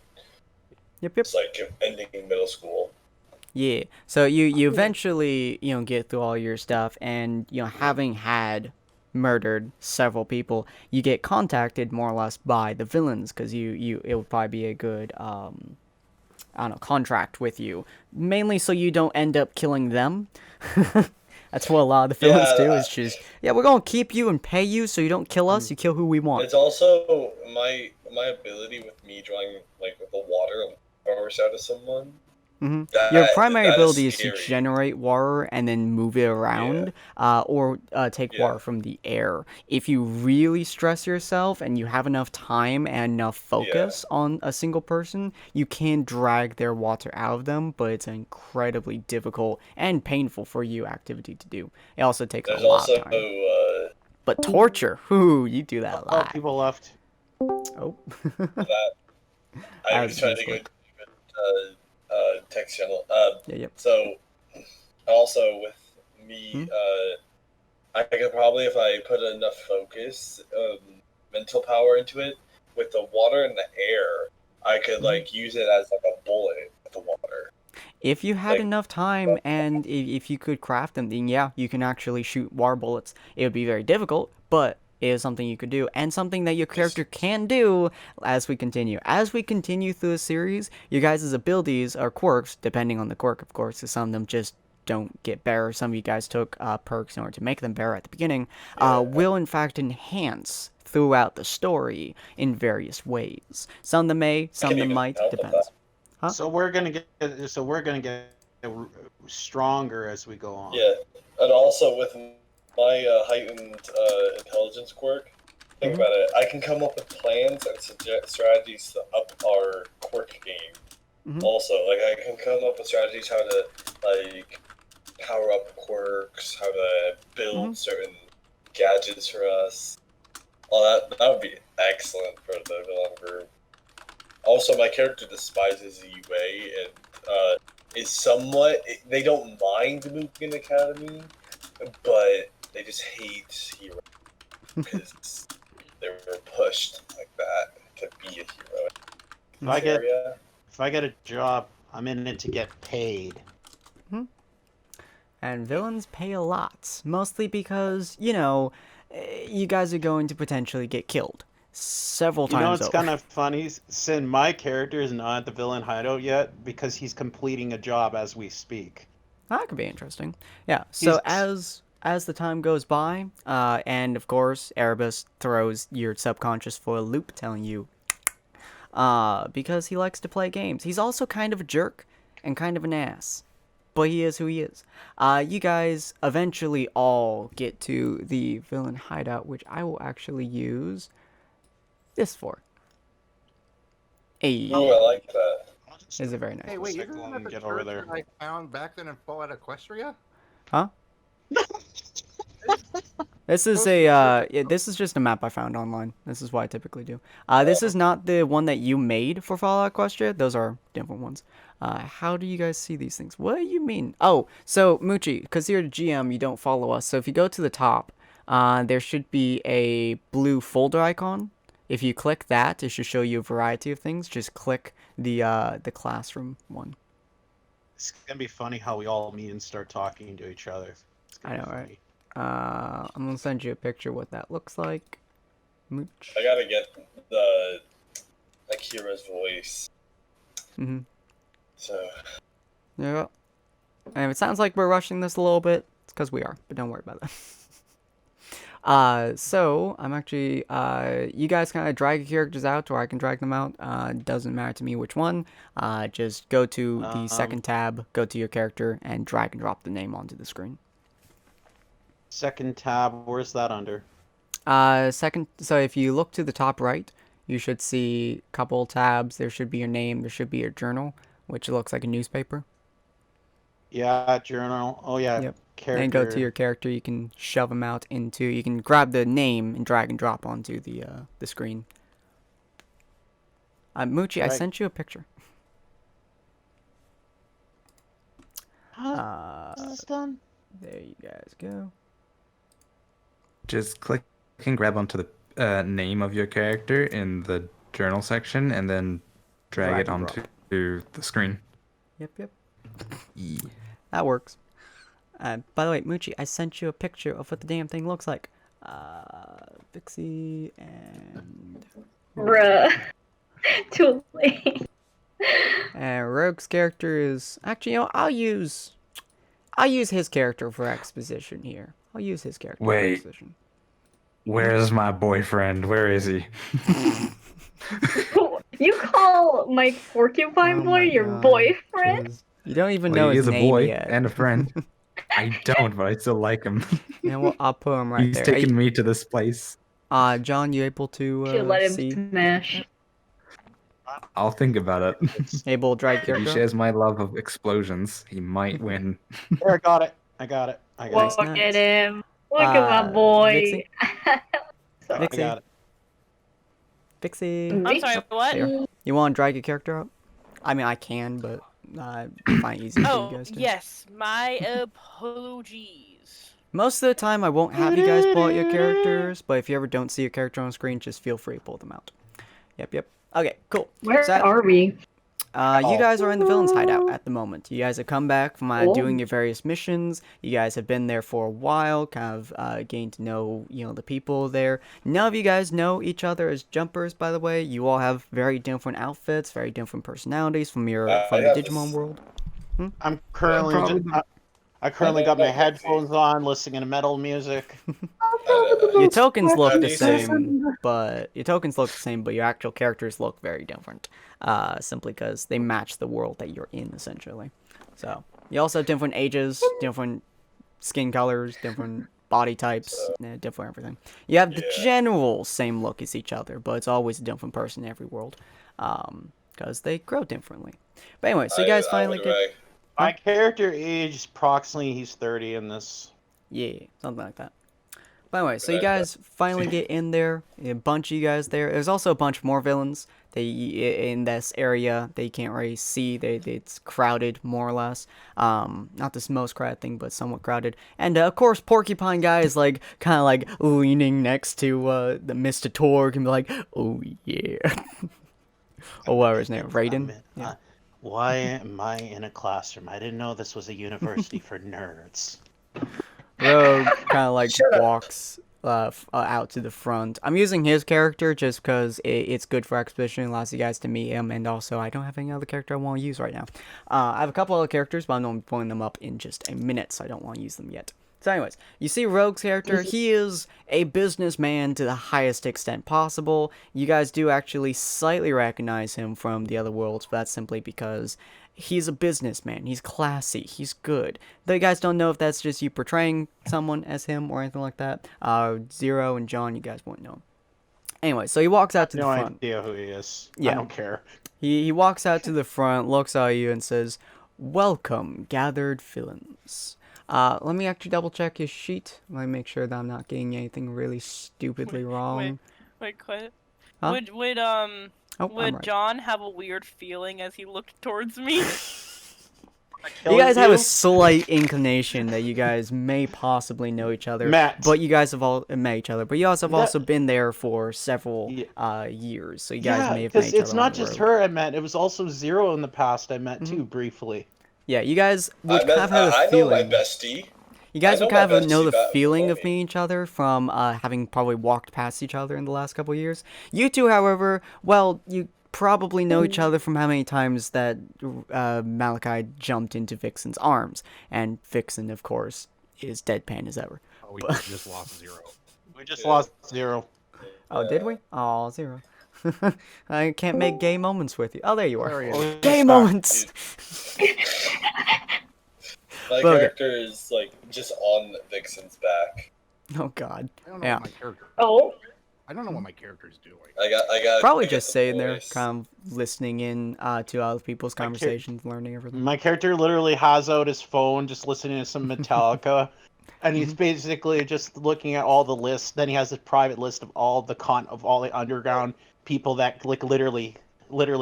was ending middle school. Yeah, so you eventually get through all your stuff, and having had murdered several people, you get contacted more or less by the villains, because it would probably be a good I don't know, contract with you, mainly so you don't end up killing them. That's what a lot of the villains do, is just, we're gonna keep you and pay you so you don't kill us, you kill who we want. It's also my ability with me drawing the water force out of someone. Your primary ability is to generate water and then move it around, or take water from the air. If you really stress yourself and you have enough time and enough focus on a single person, you can drag their water out of them, but it's an incredibly difficult and painful for you activity to do. It also takes a lot of time. But torture, you do that a lot. People left. Oh. I was trying to get text channel. Yep. So, also with me, I could probably, if I put enough focus, mental power into it, with the water and the air, I could use it as a bullet with the water. If you had enough time and if you could craft them, then you can actually shoot water bullets. It would be very difficult, but it is something you could do, and something that your character can do as we continue. As we continue through the series, your guys' abilities or quirks, depending on the quirk, of course, because some of them just don't get better. Some of you guys took perks in order to make them better at the beginning, will in fact enhance throughout the story in various ways. Some of them may, some of them might, depends. So we're gonna get stronger as we go on. Yeah, and also with my heightened intelligence quirk. Think about it. I can come up with plans and suggest strategies to up our quirk game. Also, like I can come up with strategies how to like power up quirks, how to build certain gadgets for us. All that would be excellent for the villain group. Also, my character despises UA and is somewhat. They don't mind moving in Academy, but they just hate heroes because they were pushed like that to be a hero. If I get a job, I'm in it to get paid. And villains pay a lot, mostly because, you know, you guys are going to potentially get killed several times. You know, it's over. kind of funny. Sin, my character is not at the villain hideout yet because he's completing a job as we speak. That could be interesting. Yeah. So as the time goes by, and of course, Erebus throws your subconscious for a loop, telling you, because he likes to play games. He's also kind of a jerk and kind of an ass. But he is who he is. You guys eventually all get to the villain hideout, which I will actually use this for. Hey. Oh, I like that. Is it very nice? Hey, wait, you're the one at the Get over church there. that I found back then in Fallout Equestria? Huh? This is this is just a map I found online. This is what I typically do. This is not the one that you made for Fallout Equestria. Those are different ones. How do you guys see these things? What do you mean? Oh, so Moochie, because you're the GM, you don't follow us. So if you go to the top, there should be a blue folder icon. If you click that, it should show you a variety of things. Just click the classroom one. It's gonna be funny how we all meet and start talking to each other. I know, right? I'm gonna send you a picture of what that looks like. Mooch. I gotta get the Akira's voice. So. Yeah. And if it sounds like we're rushing this a little bit, it's because we are, but don't worry about that. So I'm actually, you guys kind of drag your characters out, or I can drag them out. Doesn't matter to me which one. Just go to the second tab, go to your character, and drag and drop the name onto the screen. Second tab, where's that under? So if you look to the top right, you should see a couple tabs. There should be your name, there should be your journal, which looks like a newspaper. Yeah, journal. Oh yeah, yep. Character. And go to your character. You can shove them out into. You can grab the name and drag and drop onto the screen. Moochie, I sent you a picture. How's this done? There you guys go. Just click and grab onto the name of your character in the journal section, and then drag it onto the screen. Yep. That works. By the way, Moochie, I sent you a picture of what the damn thing looks like. Pixie and... Bruh. Too late. And Rogue's character is... Actually, you know, I'll use his character for exposition here. I'll use his character for exposition. Where's my boyfriend? Where is he? You call my porcupine boy your boyfriend? Jeez. You don't even know his name yet. He is a boy and a friend. I don't, but I still like him. You know what? I'll put him right He's there. He's taken me to this place. John, you able to Should let him see? smash. I'll think about it. Able to drag character? If he shares my love of explosions, he might win. There, I got it. Look at him. Look at my boy. Vixie. I got it. Vixie. I'm sorry, what? Here. You want to drag your character up? I mean, I can, but I find it easy for you guys to. Yes. My apologies. Most of the time, I won't have you guys pull out your characters, but if you ever don't see your character on screen, just feel free to pull them out. Yep. Okay, cool. Where are we? You guys are in the villain's hideout at the moment. You guys have come back from doing your various missions. You guys have been there for a while, kind of getting to know, the people there. None of you guys know each other as jumpers, by the way. You all have very different outfits, very different personalities from the Digimon world. I'm currently I currently got my headphones on, listening to metal music. Your tokens look the same, but your actual characters look very different. Simply because they match the world that you're in, essentially. So you also have different ages, different skin colors, different body types, different everything. You have the general same look as each other, but it's always a different person in every world, because they grow differently. But anyway, so you guys finally get. My character age approximately he's 30 in this. Yeah, something like that. But anyway, so you guys finally get in there. A bunch of you guys there. There's also a bunch more villains. In this area that you can't really see. It's crowded more or less. Not the most crowded thing, but somewhat crowded. And of course, Porcupine Guy is like kind of like leaning next to the Mr. Torg and be like, "Oh yeah." Or whatever his name, Raiden. Yeah. Why am I in a classroom? I didn't know this was a university for nerds. Rogue kind of like walks out to the front. I'm using his character just because it's good for exposition. It allows you guys to meet him, and also I don't have any other character I want to use right now. I have a couple other characters, but I'm going to be pulling them up in just a minute, so I don't want to use them yet. So anyways, you see Rogue's character. He is a businessman to the highest extent possible. You guys do actually slightly recognize him from the other worlds, but that's simply because he's a businessman. He's classy. He's good. Though you guys don't know if that's just you portraying someone as him or anything like that. Zero and John, you guys won't know. Anyway, so he walks out to the front. No idea who he is. Yeah. I don't care. He walks out to the front, looks at you, and says, "Welcome, gathered villains." Let me actually double check his sheet. Let me make sure that I'm not getting anything really stupidly wrong. Wait, quit. Huh? Would right. John have a weird feeling as he looked towards me? You guys have a slight inclination that you guys may possibly know each other. Matt. But you guys have all met each other. But you also have also been there for several years. So you guys may have met each other. It's not just her I met. It was also Zero in the past I met too, briefly. Yeah, you guys would kind of have a feeling. I know my bestie. You guys would kind of know the feeling of meeting each other from having probably walked past each other in the last couple of years. You two, however, well, you probably know each other from how many times that Malachi jumped into Vixen's arms. And Vixen, of course, is deadpan as ever. Oh, we just lost Zero. We just lost Zero. Oh, did we? Oh, Zero. I can't make gay moments with you. Oh, there you are. Oh, gay moments! My character is like just on Vixen's back. Oh God. I don't know what my character. Oh. I don't know what my character's doing. I got probably just sitting there, kind of listening in to other people's conversations, learning everything. My character literally has out his phone, just listening to some Metallica, and he's basically just looking at all the lists. Then he has a private list of all the underground people that like literally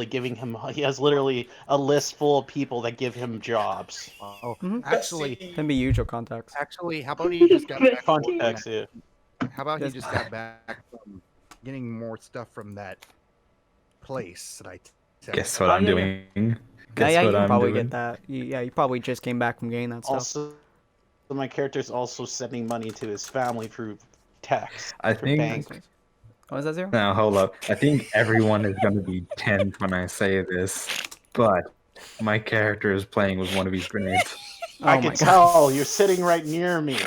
giving him. He has literally a list full of people that give him jobs. Oh, actually, can be usual contacts. Actually, how about he just got back? Contacts, yeah. How about he just got back from getting more stuff from that place that I. Guess what I'm doing? Yeah, you can probably get that. You probably just came back from getting that stuff. Also, my character's also sending money to his family through text. I think. Bank. Oh, is that Zero? Now, hold up. I think everyone is going to be tense when I say this, but my character is playing with one of these grenades. I can tell. You're sitting right near me.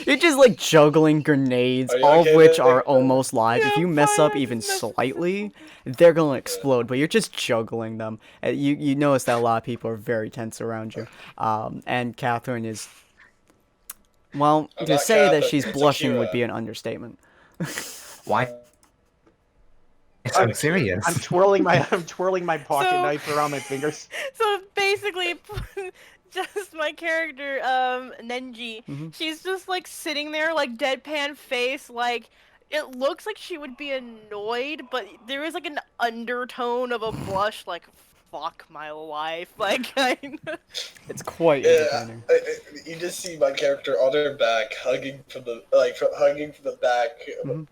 You're just like juggling grenades, all of which are almost live. If you mess up even slightly, they're gonna explode. But you're just juggling them. You notice that a lot of people are very tense around you. And Catherine is, well, to say that she's blushing would be an understatement. Why? I'm serious. I'm twirling my pocket knife around my fingers. So basically, just my character, Nenji, she's just like sitting there, like deadpan face, like it looks like she would be annoyed, but there is like an undertone of a blush, like fuck my life, like it's quite entertaining. You just see my character on her back, hugging from the back,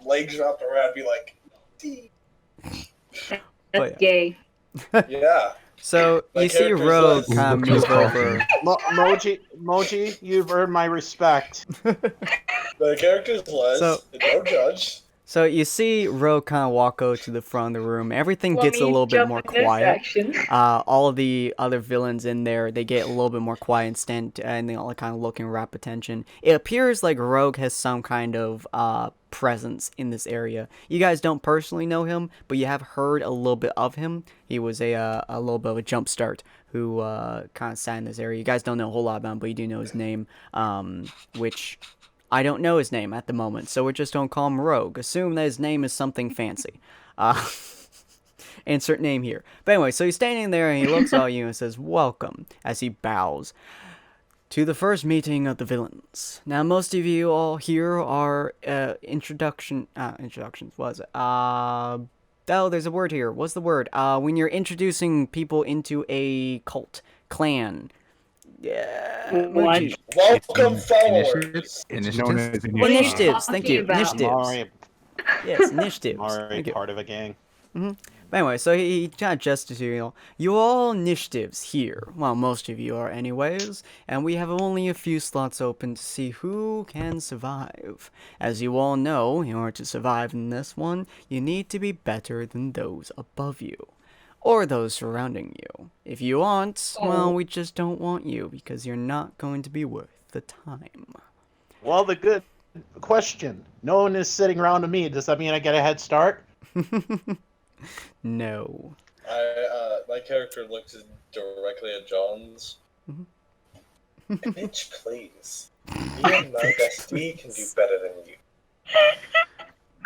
legs wrapped around, be like, That's gay. Yeah. So you see Rogue kind of move over. Moji, you've earned my respect. My character's Les, no judge. So you see Rogue kind of walk over to the front of the room. Everything gets a little bit more quiet. All of the other villains in there, they get a little bit more quiet and they all kind of look and wrap attention. It appears like Rogue has some kind of presence in this area. You guys don't personally know him, but you have heard a little bit of him. He was a little bit of a jumpstart who kind of sat in this area. You guys don't know a whole lot about him, but you do know his name, which I don't know his name at the moment, so we just don't call him Rogue. Assume that his name is something fancy. Insert name here. But anyway, so he's standing there and he looks at you and says, welcome, as he bows to the first meeting of the villains. Now, most of you all here are introductions, what is it? Oh, there's a word here. What's the word? When you're introducing people into a cult, clan. Yeah. Welcome, followers. Initiatives. Thank you. Initiatives. Yes, initiatives. Already part of a gang. But anyway, so he kind of gestures to you. You're all initiatives here. Well, most of you are anyways. And we have only a few slots open to see who can survive. As you all know, in order to survive in this one, you need to be better than those above you. Or those surrounding you. If you aren't, well, we just don't want you, because you're not going to be worth the time. Well, the good question. No one is sitting around to me. Does that mean I get a head start? No. My character looks directly at John's. Bitch, please. Me and my bestie can do better than you.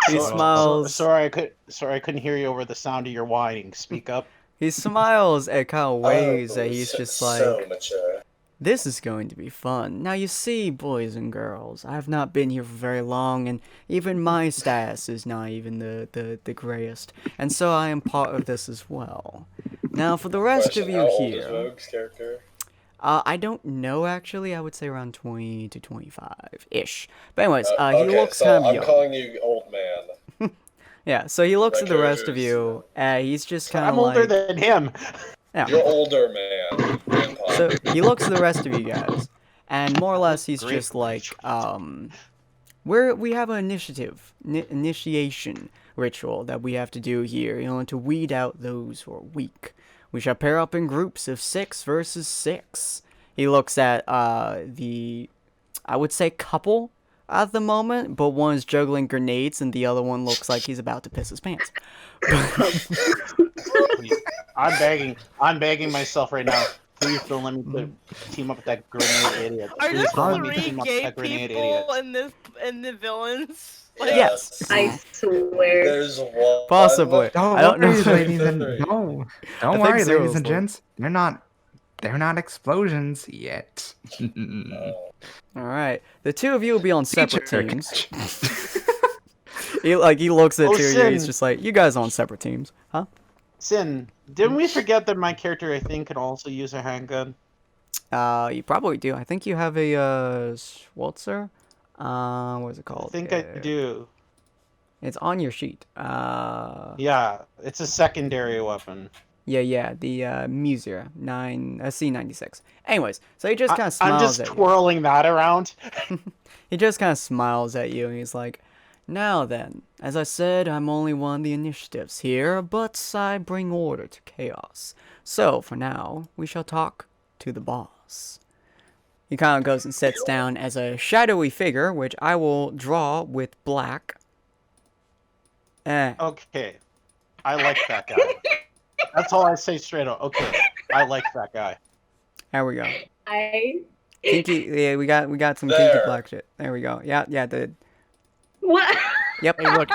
He smiles. Sorry, I couldn't hear you over the sound of your whining. Speak up. He smiles at kind of ways that he's just so like, mature. this is going to be fun. Now you see, boys and girls, I've not been here for very long, and even my status is not even the greatest, and so I am part of this as well. Now for the rest of you How old is here, Rogue's character? I don't know actually. I would say around 20 to 25-ish. But anyways, he Okay, looks so kind of I'm young. calling you old man. Yeah, so he looks My at the rest of character's- you, he's just kind of I'm like... older than him. Yeah. You're older, man. Grandpa. So he looks at the rest of you guys, and more or less he's Great. just like, we have an initiation ritual that we have to do here, to weed out those who are weak. We shall pair up in groups of 6 versus 6. He looks at I would say couple at the moment, but one is juggling grenades and the other one looks like he's about to piss his pants. I'm begging myself right now. Please don't let me team up with that grenade idiot. Are Please there don't let me 3 team up with gay that grenade people idiot. in the villains? Yes. I swear. There's one. Possibly. Don't I don't know. worry, ladies and No. don't think worry, Zero's ladies and low. gents. They're not explosions yet. Alright. The two of you will be on separate Teacher. teams. He looks at Oh, two of you, he's Sin. just like, you guys on separart teams. Huh? Sin, didn't we forget that my character, I think, can also use a handgun? You probably do. I think you have a, Schwarzer? What is it I called? think I do. It's on your sheet. Yeah, it's a secondary weapon. Yeah, the, Musier, C96. Anyways, so he just kind of I'm smiles just at you. twirling that around. He just kind of smiles at you, and he's like, now then, as I said, I'm only one of the initiatives here, but I bring order to chaos. So, for now, we shall talk to the boss. He kind of goes and sits down as a shadowy figure, which I will draw with black. Okay, I like that guy. That's all I say straight up. Okay, I like that guy. There we go. Kinky. Yeah, we got some kinky black shit. There we go. Yeah, What? Yep. Hey, look,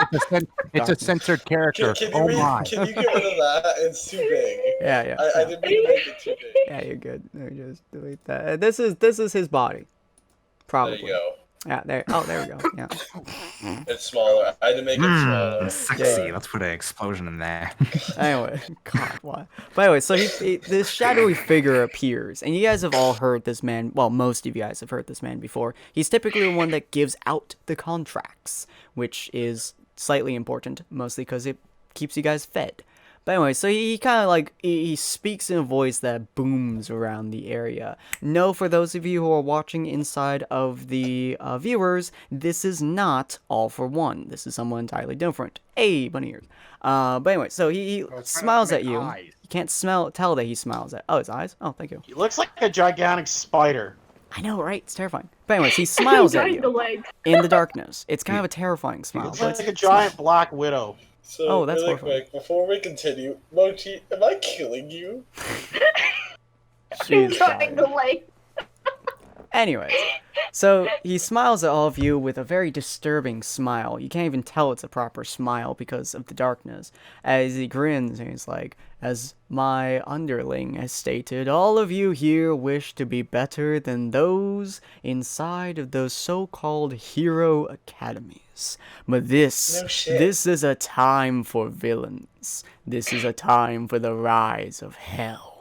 it's a censored character. Can Oh you my. get rid of that? It's too big. Yeah. I didn't mean to make it too big. Yeah, you're good. Let me just delete that. This is his body. Probably. There you go. Yeah, there. Oh, there we go. Yeah. It's smaller. I had to make it smaller. Sexy. Yeah. Let's put an explosion in there. Anyway, God, why? But anyway, so this shadowy figure appears, and you guys have all heard this man. Well, most of you guys have heard this man before. He's typically the one that gives out the contracts, which is slightly important, mostly because it keeps you guys fed. But anyway, so he kind of like, he speaks in a voice that booms around the area. No, for those of you who are watching inside of the viewers, this is not All for One. This is someone entirely different. Hey, bunny ears. But anyway, so he smiles at you. Eyes. You can't tell that he smiles at. Oh, his eyes? Oh, thank you. He looks like a gigantic spider. I know, right? It's terrifying. But anyways, he smiles at Join the you legs. in the darkness. It's kind of a terrifying He smile. looks But like a giant black widow. So, Oh, that's really horrifying. quick, before we continue, Mochi, am I killing you? she's Join the fine. legs. Anyways, So he smiles at all of you with a very disturbing smile. You can't even tell it's a proper smile because of the darkness. As he grins and he's like, as my underling has stated, all of you here wish to be better than those inside of those so-called hero academies. But this is a time for villains. This is a time for the rise of hell.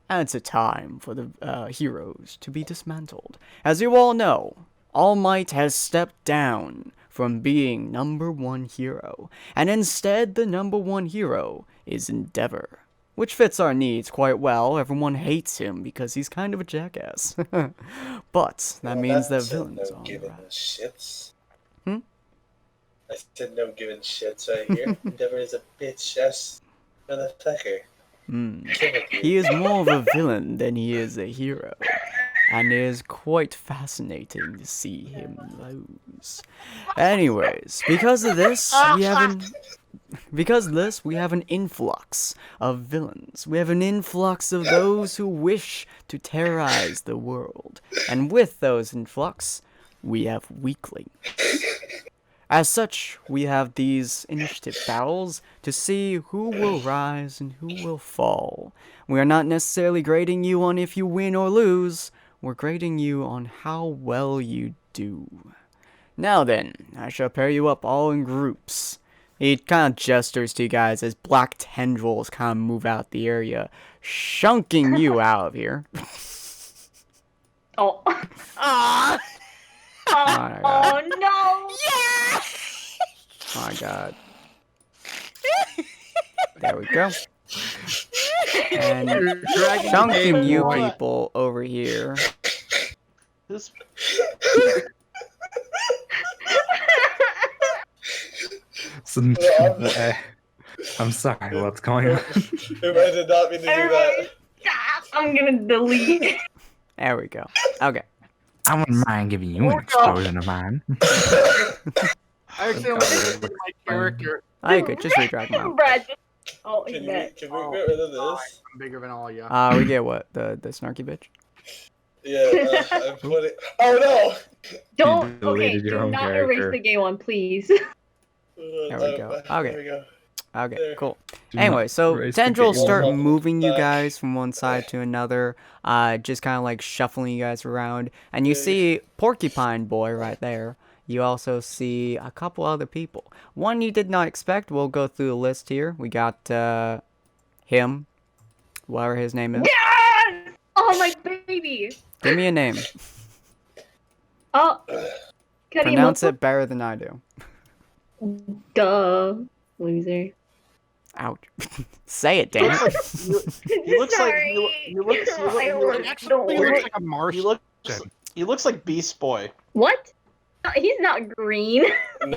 And it's a time for the heroes to be dismantled. As you all know, All Might has stepped down from being #1 hero, and instead the #1 hero is Endeavor, which fits our needs quite well. Everyone hates him because he's kind of a jackass. But that means that villains are alright. Shits. Hmm? I said no giving shits right here. Endeavor is a bitch ass motherfucker. He is more of a villain than he is a hero, and it is quite fascinating to see him lose. Anyways, because of this, we have an influx of villains. We have an influx of those who wish to terrorize the world, and with those influx, we have weaklings. As such, we have these initiative battles to see who will rise and who will fall. We are not necessarily grading you on if you win or lose, we're grading you on how well you do. Now then, I shall pair you up all in groups. He kind of gestures to you guys as black tendrils kind of move out the area, shunking you out of here. Oh. Ah. Oh no! Yeah! Oh my god. There we go. And chunking you people over here. This I'm sorry, what's going on? I did not mean to do that. I'm gonna delete. There we go. Okay. I wouldn't mind giving you an explosion of mine. I actually want to my character. I could just redrag him out. Brad. Oh, he's Can dead. we get rid of this? I'm bigger than all you. We get what? The snarky bitch? Yeah, I'm putting. Oh no! Don't. deleted Okay, your do own not character. erase the gay one, please. There we go. Okay. There we go. Okay, There. cool. Do Anyway, not so erase the tendrils game. start Oh, moving you guys from one side to another, just kind of like shuffling you guys around. And you see Porcupine Boy right there. You also see a couple other people. One you did not expect. We'll go through the list here. We got him, whatever his name is. Yes! Oh, my baby. Give me a name. Oh. Pronounce it better than I do. Duh. Loser. Ouch. Say it, damn it. he looks like a Martian. he looks like Beast Boy. What? He's not green.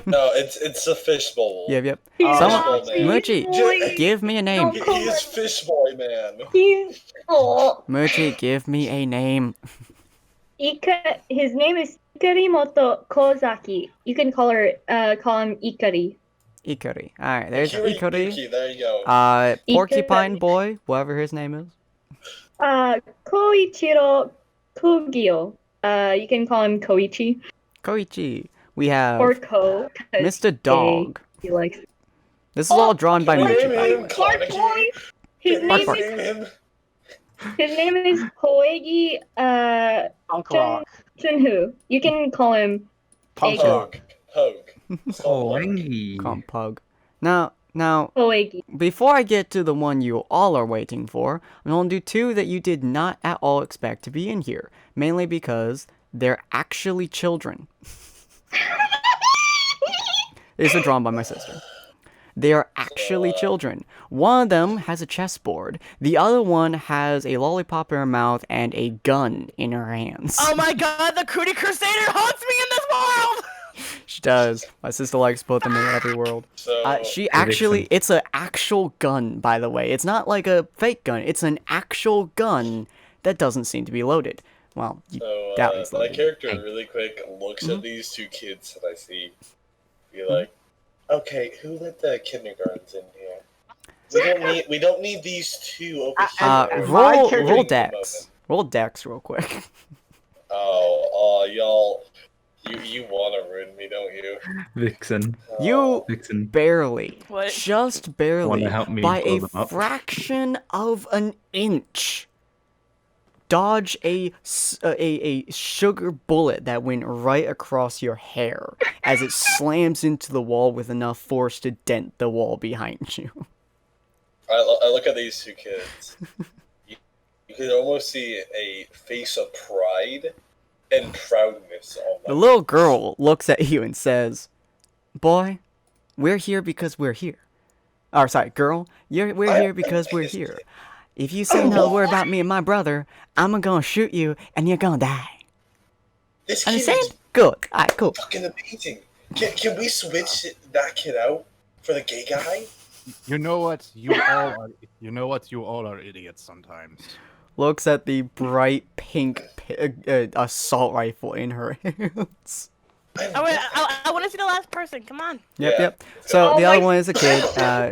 No, it's a fishbowl. Yep. He's Someone- not Moochie, boy. give me a name. He is Fishboy Man. He's Moochie, give me a name. His name is Ikarimoto Kozaki. You can call him Ikari. Ikari. Alright, there's Ikari. Ikari. There you go. Porcupine Ikari. Boy, whatever his name is. Koichiro Kogyo. You can call him Koichi Koichi. We have or Ko. 'cause Mr. Dog. He likes. This is all drawn by Can we Moochie, name by the him way. Clark Kaneki? Boy. His Can name we is name him? Hoegi Punk rock. Chunhu. You can call him Punk Egg. rock. Hug. Oh, Call him Pug. Now, Hoegi. before I get to the one you all are waiting for, I'm going to do two that you did not at all expect to be in here. Mainly because they're actually children. These are drawn by my sister. They are actually children. One of them has a chessboard. The other one has a lollipop in her mouth and a gun in her hands. Oh my god, the Cootie Crusader haunts me in this world! She does. My sister likes to put them in every world. So, She actually, it's an actual gun, by the way. It's not like a fake gun. It's an actual gun that doesn't seem to be loaded. Well, you doubt it's my loaded. character really quick looks at these two kids that I see. Be like, okay, who let the kindergartens in here? We don't need these two over here. Roll character- roll dex. Roll dex real quick. Oh, y'all, you want to ruin me, don't you? Vixen. You Vixen. barely, What? just barely, Wanna help me by blow a them up? fraction of an inch, dodge a sugar bullet that went right across your hair as it slams into the wall with enough force to dent the wall behind you. I look at these two kids. You could almost see a face of pride and proudness on The them. little girl looks at you and says, "Boy, we're here because we're here." Or sorry, girl, we're here because we're here. If you say another word about me and my brother, I'm gonna shoot you and you're gonna die. This kid Understand? is Good. Alright, cool. fucking amazing. Can we switch that kid out for the gay guy? You know what? You all are idiots sometimes. Looks at the bright pink assault rifle in her hands. I want to see the last person. Come on. Yep. So Oh, the other my- one is a kid.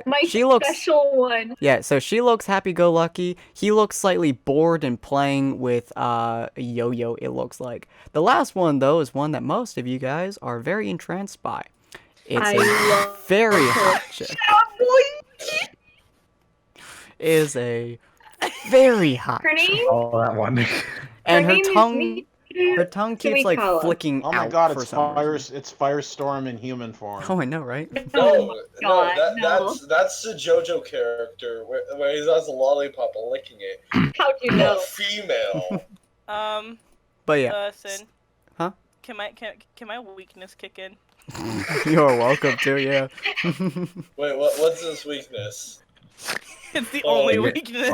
My She looks special one. Yeah, so she looks happy-go-lucky. He looks slightly bored and playing with a yo-yo, it looks like. The last one, though, is one that most of you guys are very entranced by. It's I a love very her. hot chick. Is a very hot Her chick. name? Oh, that one. And her name is tongue Can we keeps, like, call her? flicking Oh my out god, for it's some reason. it's Firestorm in human form. Oh, I know, right? No, God, that's the JoJo character where he has a lollipop and licking it. How'd you know? Female. But yeah, Sin. Huh? Can my weakness kick in? you're welcome to, yeah. Wait, what's his weakness? It's the Oh, only yeah. weakness.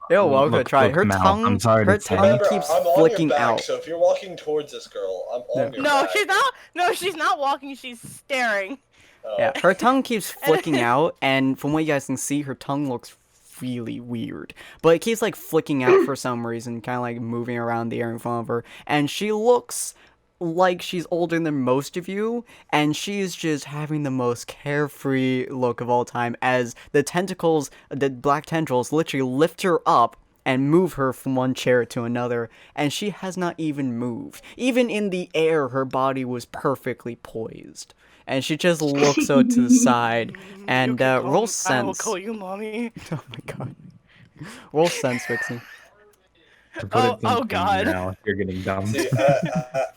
You're welcome to Look, try it. look, Her Mal, tongue, I'm sorry her to say. tongue Remember, keeps I'm on flicking your back, out. so if you're walking towards this girl, I'm on your No, back. she's not. No, she's not walking. She's staring. Oh. Yeah, her tongue keeps flicking out, and from what you guys can see, her tongue looks really weird. But it keeps, like, flicking out for some reason, kind of, like, moving around the air in front of her. And she looks like she's older than most of you, and she's just having the most carefree look of all time as the tentacles, the black tendrils, literally lift her up and move her from one chair to another, and she has not even moved. Even in the air, her body was perfectly poised. And she just looks out to the side and roll I will sense. call you mommy. Oh my god. Roll sense, Vixen. To put it Oh, simply, God. Now you're getting dumb. See,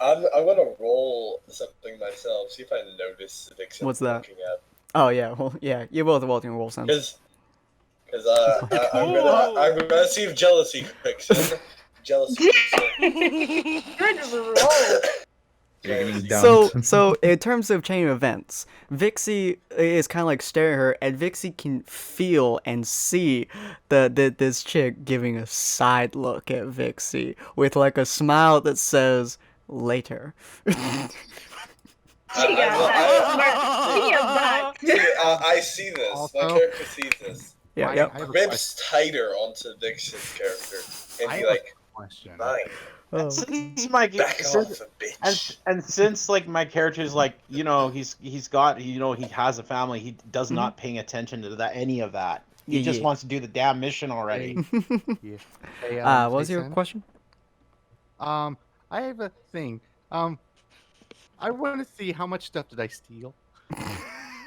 I'm gonna roll something myself. See if I notice the Vixen What's that? looking at. Oh yeah, well yeah, you're both welcome to roll sense. Because I'm gonna see if jealousy kicks in. Jealousy kicks in. Good roll. You're getting dumb. So in terms of chain of events, Vixie is kind of like staring at her, and Vixie can feel and see this chick giving a side look at Vixie with like a smile that says later. She got that. She got that. See, I see this. Also- My character sees this. Yeah, I yep. have a Ribs tighter onto Vixen's character, and I be have a like, question. fine, Oh. Since my back since, off, bitch. and since like my character's like he's got he has a family, he does not paying attention to that any of that. He Yeah, just yeah. wants to do the damn mission already. Yeah. Hey, What was hey, your Sen. question? I have a thing. I want to see how much stuff did I steal.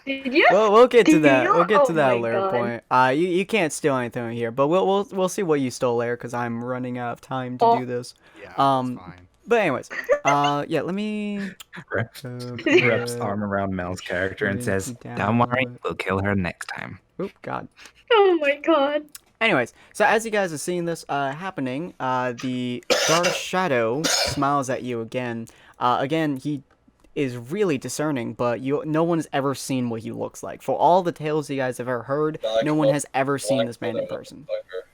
Did you? Well, we'll get to that. We'll get to Oh that my later God. point. You can't steal anything here, but we'll see what you stole there because I'm running out of time to do this. Yeah, Um, that's fine. But anyways, yeah, let me. Wraps arm around Mel's character and says, "Don't worry, we'll kill her next time." Oop, God. Oh my god. Anyways, so as you guys are seeing this happening, the Dark Shadow smiles at you again. Again, he is really discerning, but no one has ever seen what he looks like. For all the tales you guys have ever heard, no one has ever seen this man in person.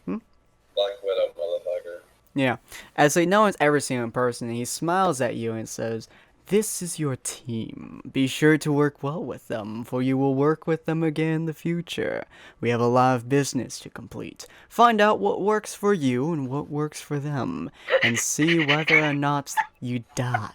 Black Widow, motherfucker. Yeah, as so no one's ever seen him in person, and he smiles at you and says, "This is your team. Be sure to work well with them, for you will work with them again in the future. We have a lot of business to complete. Find out what works for you and what works for them, and see whether or not you die.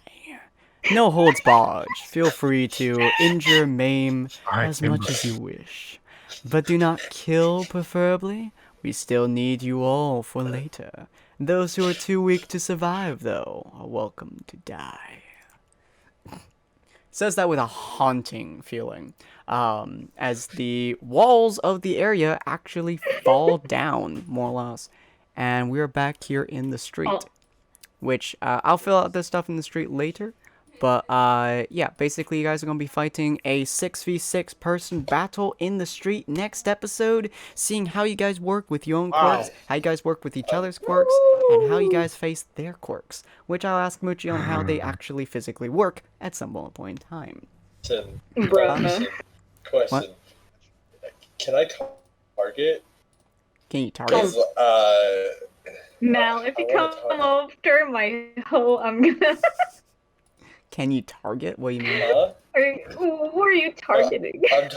No holds barred. Feel free to injure, maim as much as you wish. But do not kill, preferably. We still need you all for later. Those who are too weak to survive, though, are welcome to die. Says that with a haunting feeling, as the walls of the area actually fall down, more or less. And we're back here in the street, which I'll fill out this stuff in the street later. But, yeah, basically you guys are going to be fighting a 6v6 person battle in the street next episode, seeing how you guys work with your own quirks, how you guys work with each other's quirks, and how you guys face their quirks, which I'll ask Moochie on how they actually physically work at some point in time. Bruh. Question. What? Can I target? Can you target? 'Cause, Mal, if you I come wanna after my hoe, I'm gonna. Can you target? What do you mean? Huh? Who are you targeting? I'm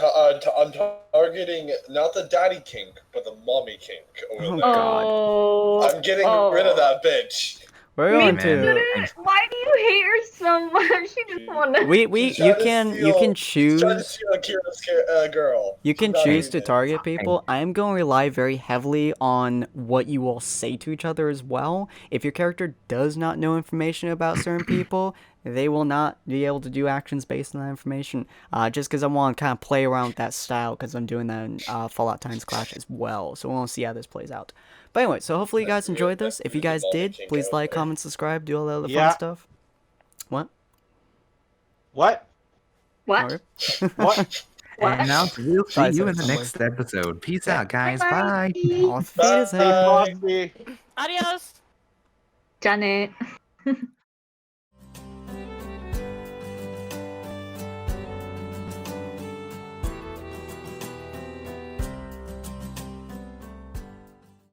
targeting not the daddy kink, but the mommy kink over Oh, there. God. Oh. I'm getting rid of that bitch. We're Me going too. to. Why do you hate her so much? She just wanna. She's trying You to can She's choose. trying to steal Akira's girl. You can Not choose to even. target people. I am going to rely very heavily on what you all say to each other as well. If your character does not know information about certain people, they will not be able to do actions based on that information. Just because I want to kind of play around with that style, because I'm doing that in Fallout Times Clash as well. So we'll see how this plays out. But anyway, so hopefully you guys enjoyed this. If you guys did, please like, comment, subscribe, do all the other fun stuff. What? What? What? What? And now we'll see Bye, you in the somebody. next episode. Peace out, guys. Bye-bye. Bye. Auf Wiedersehen. Bye. Adios. Janet.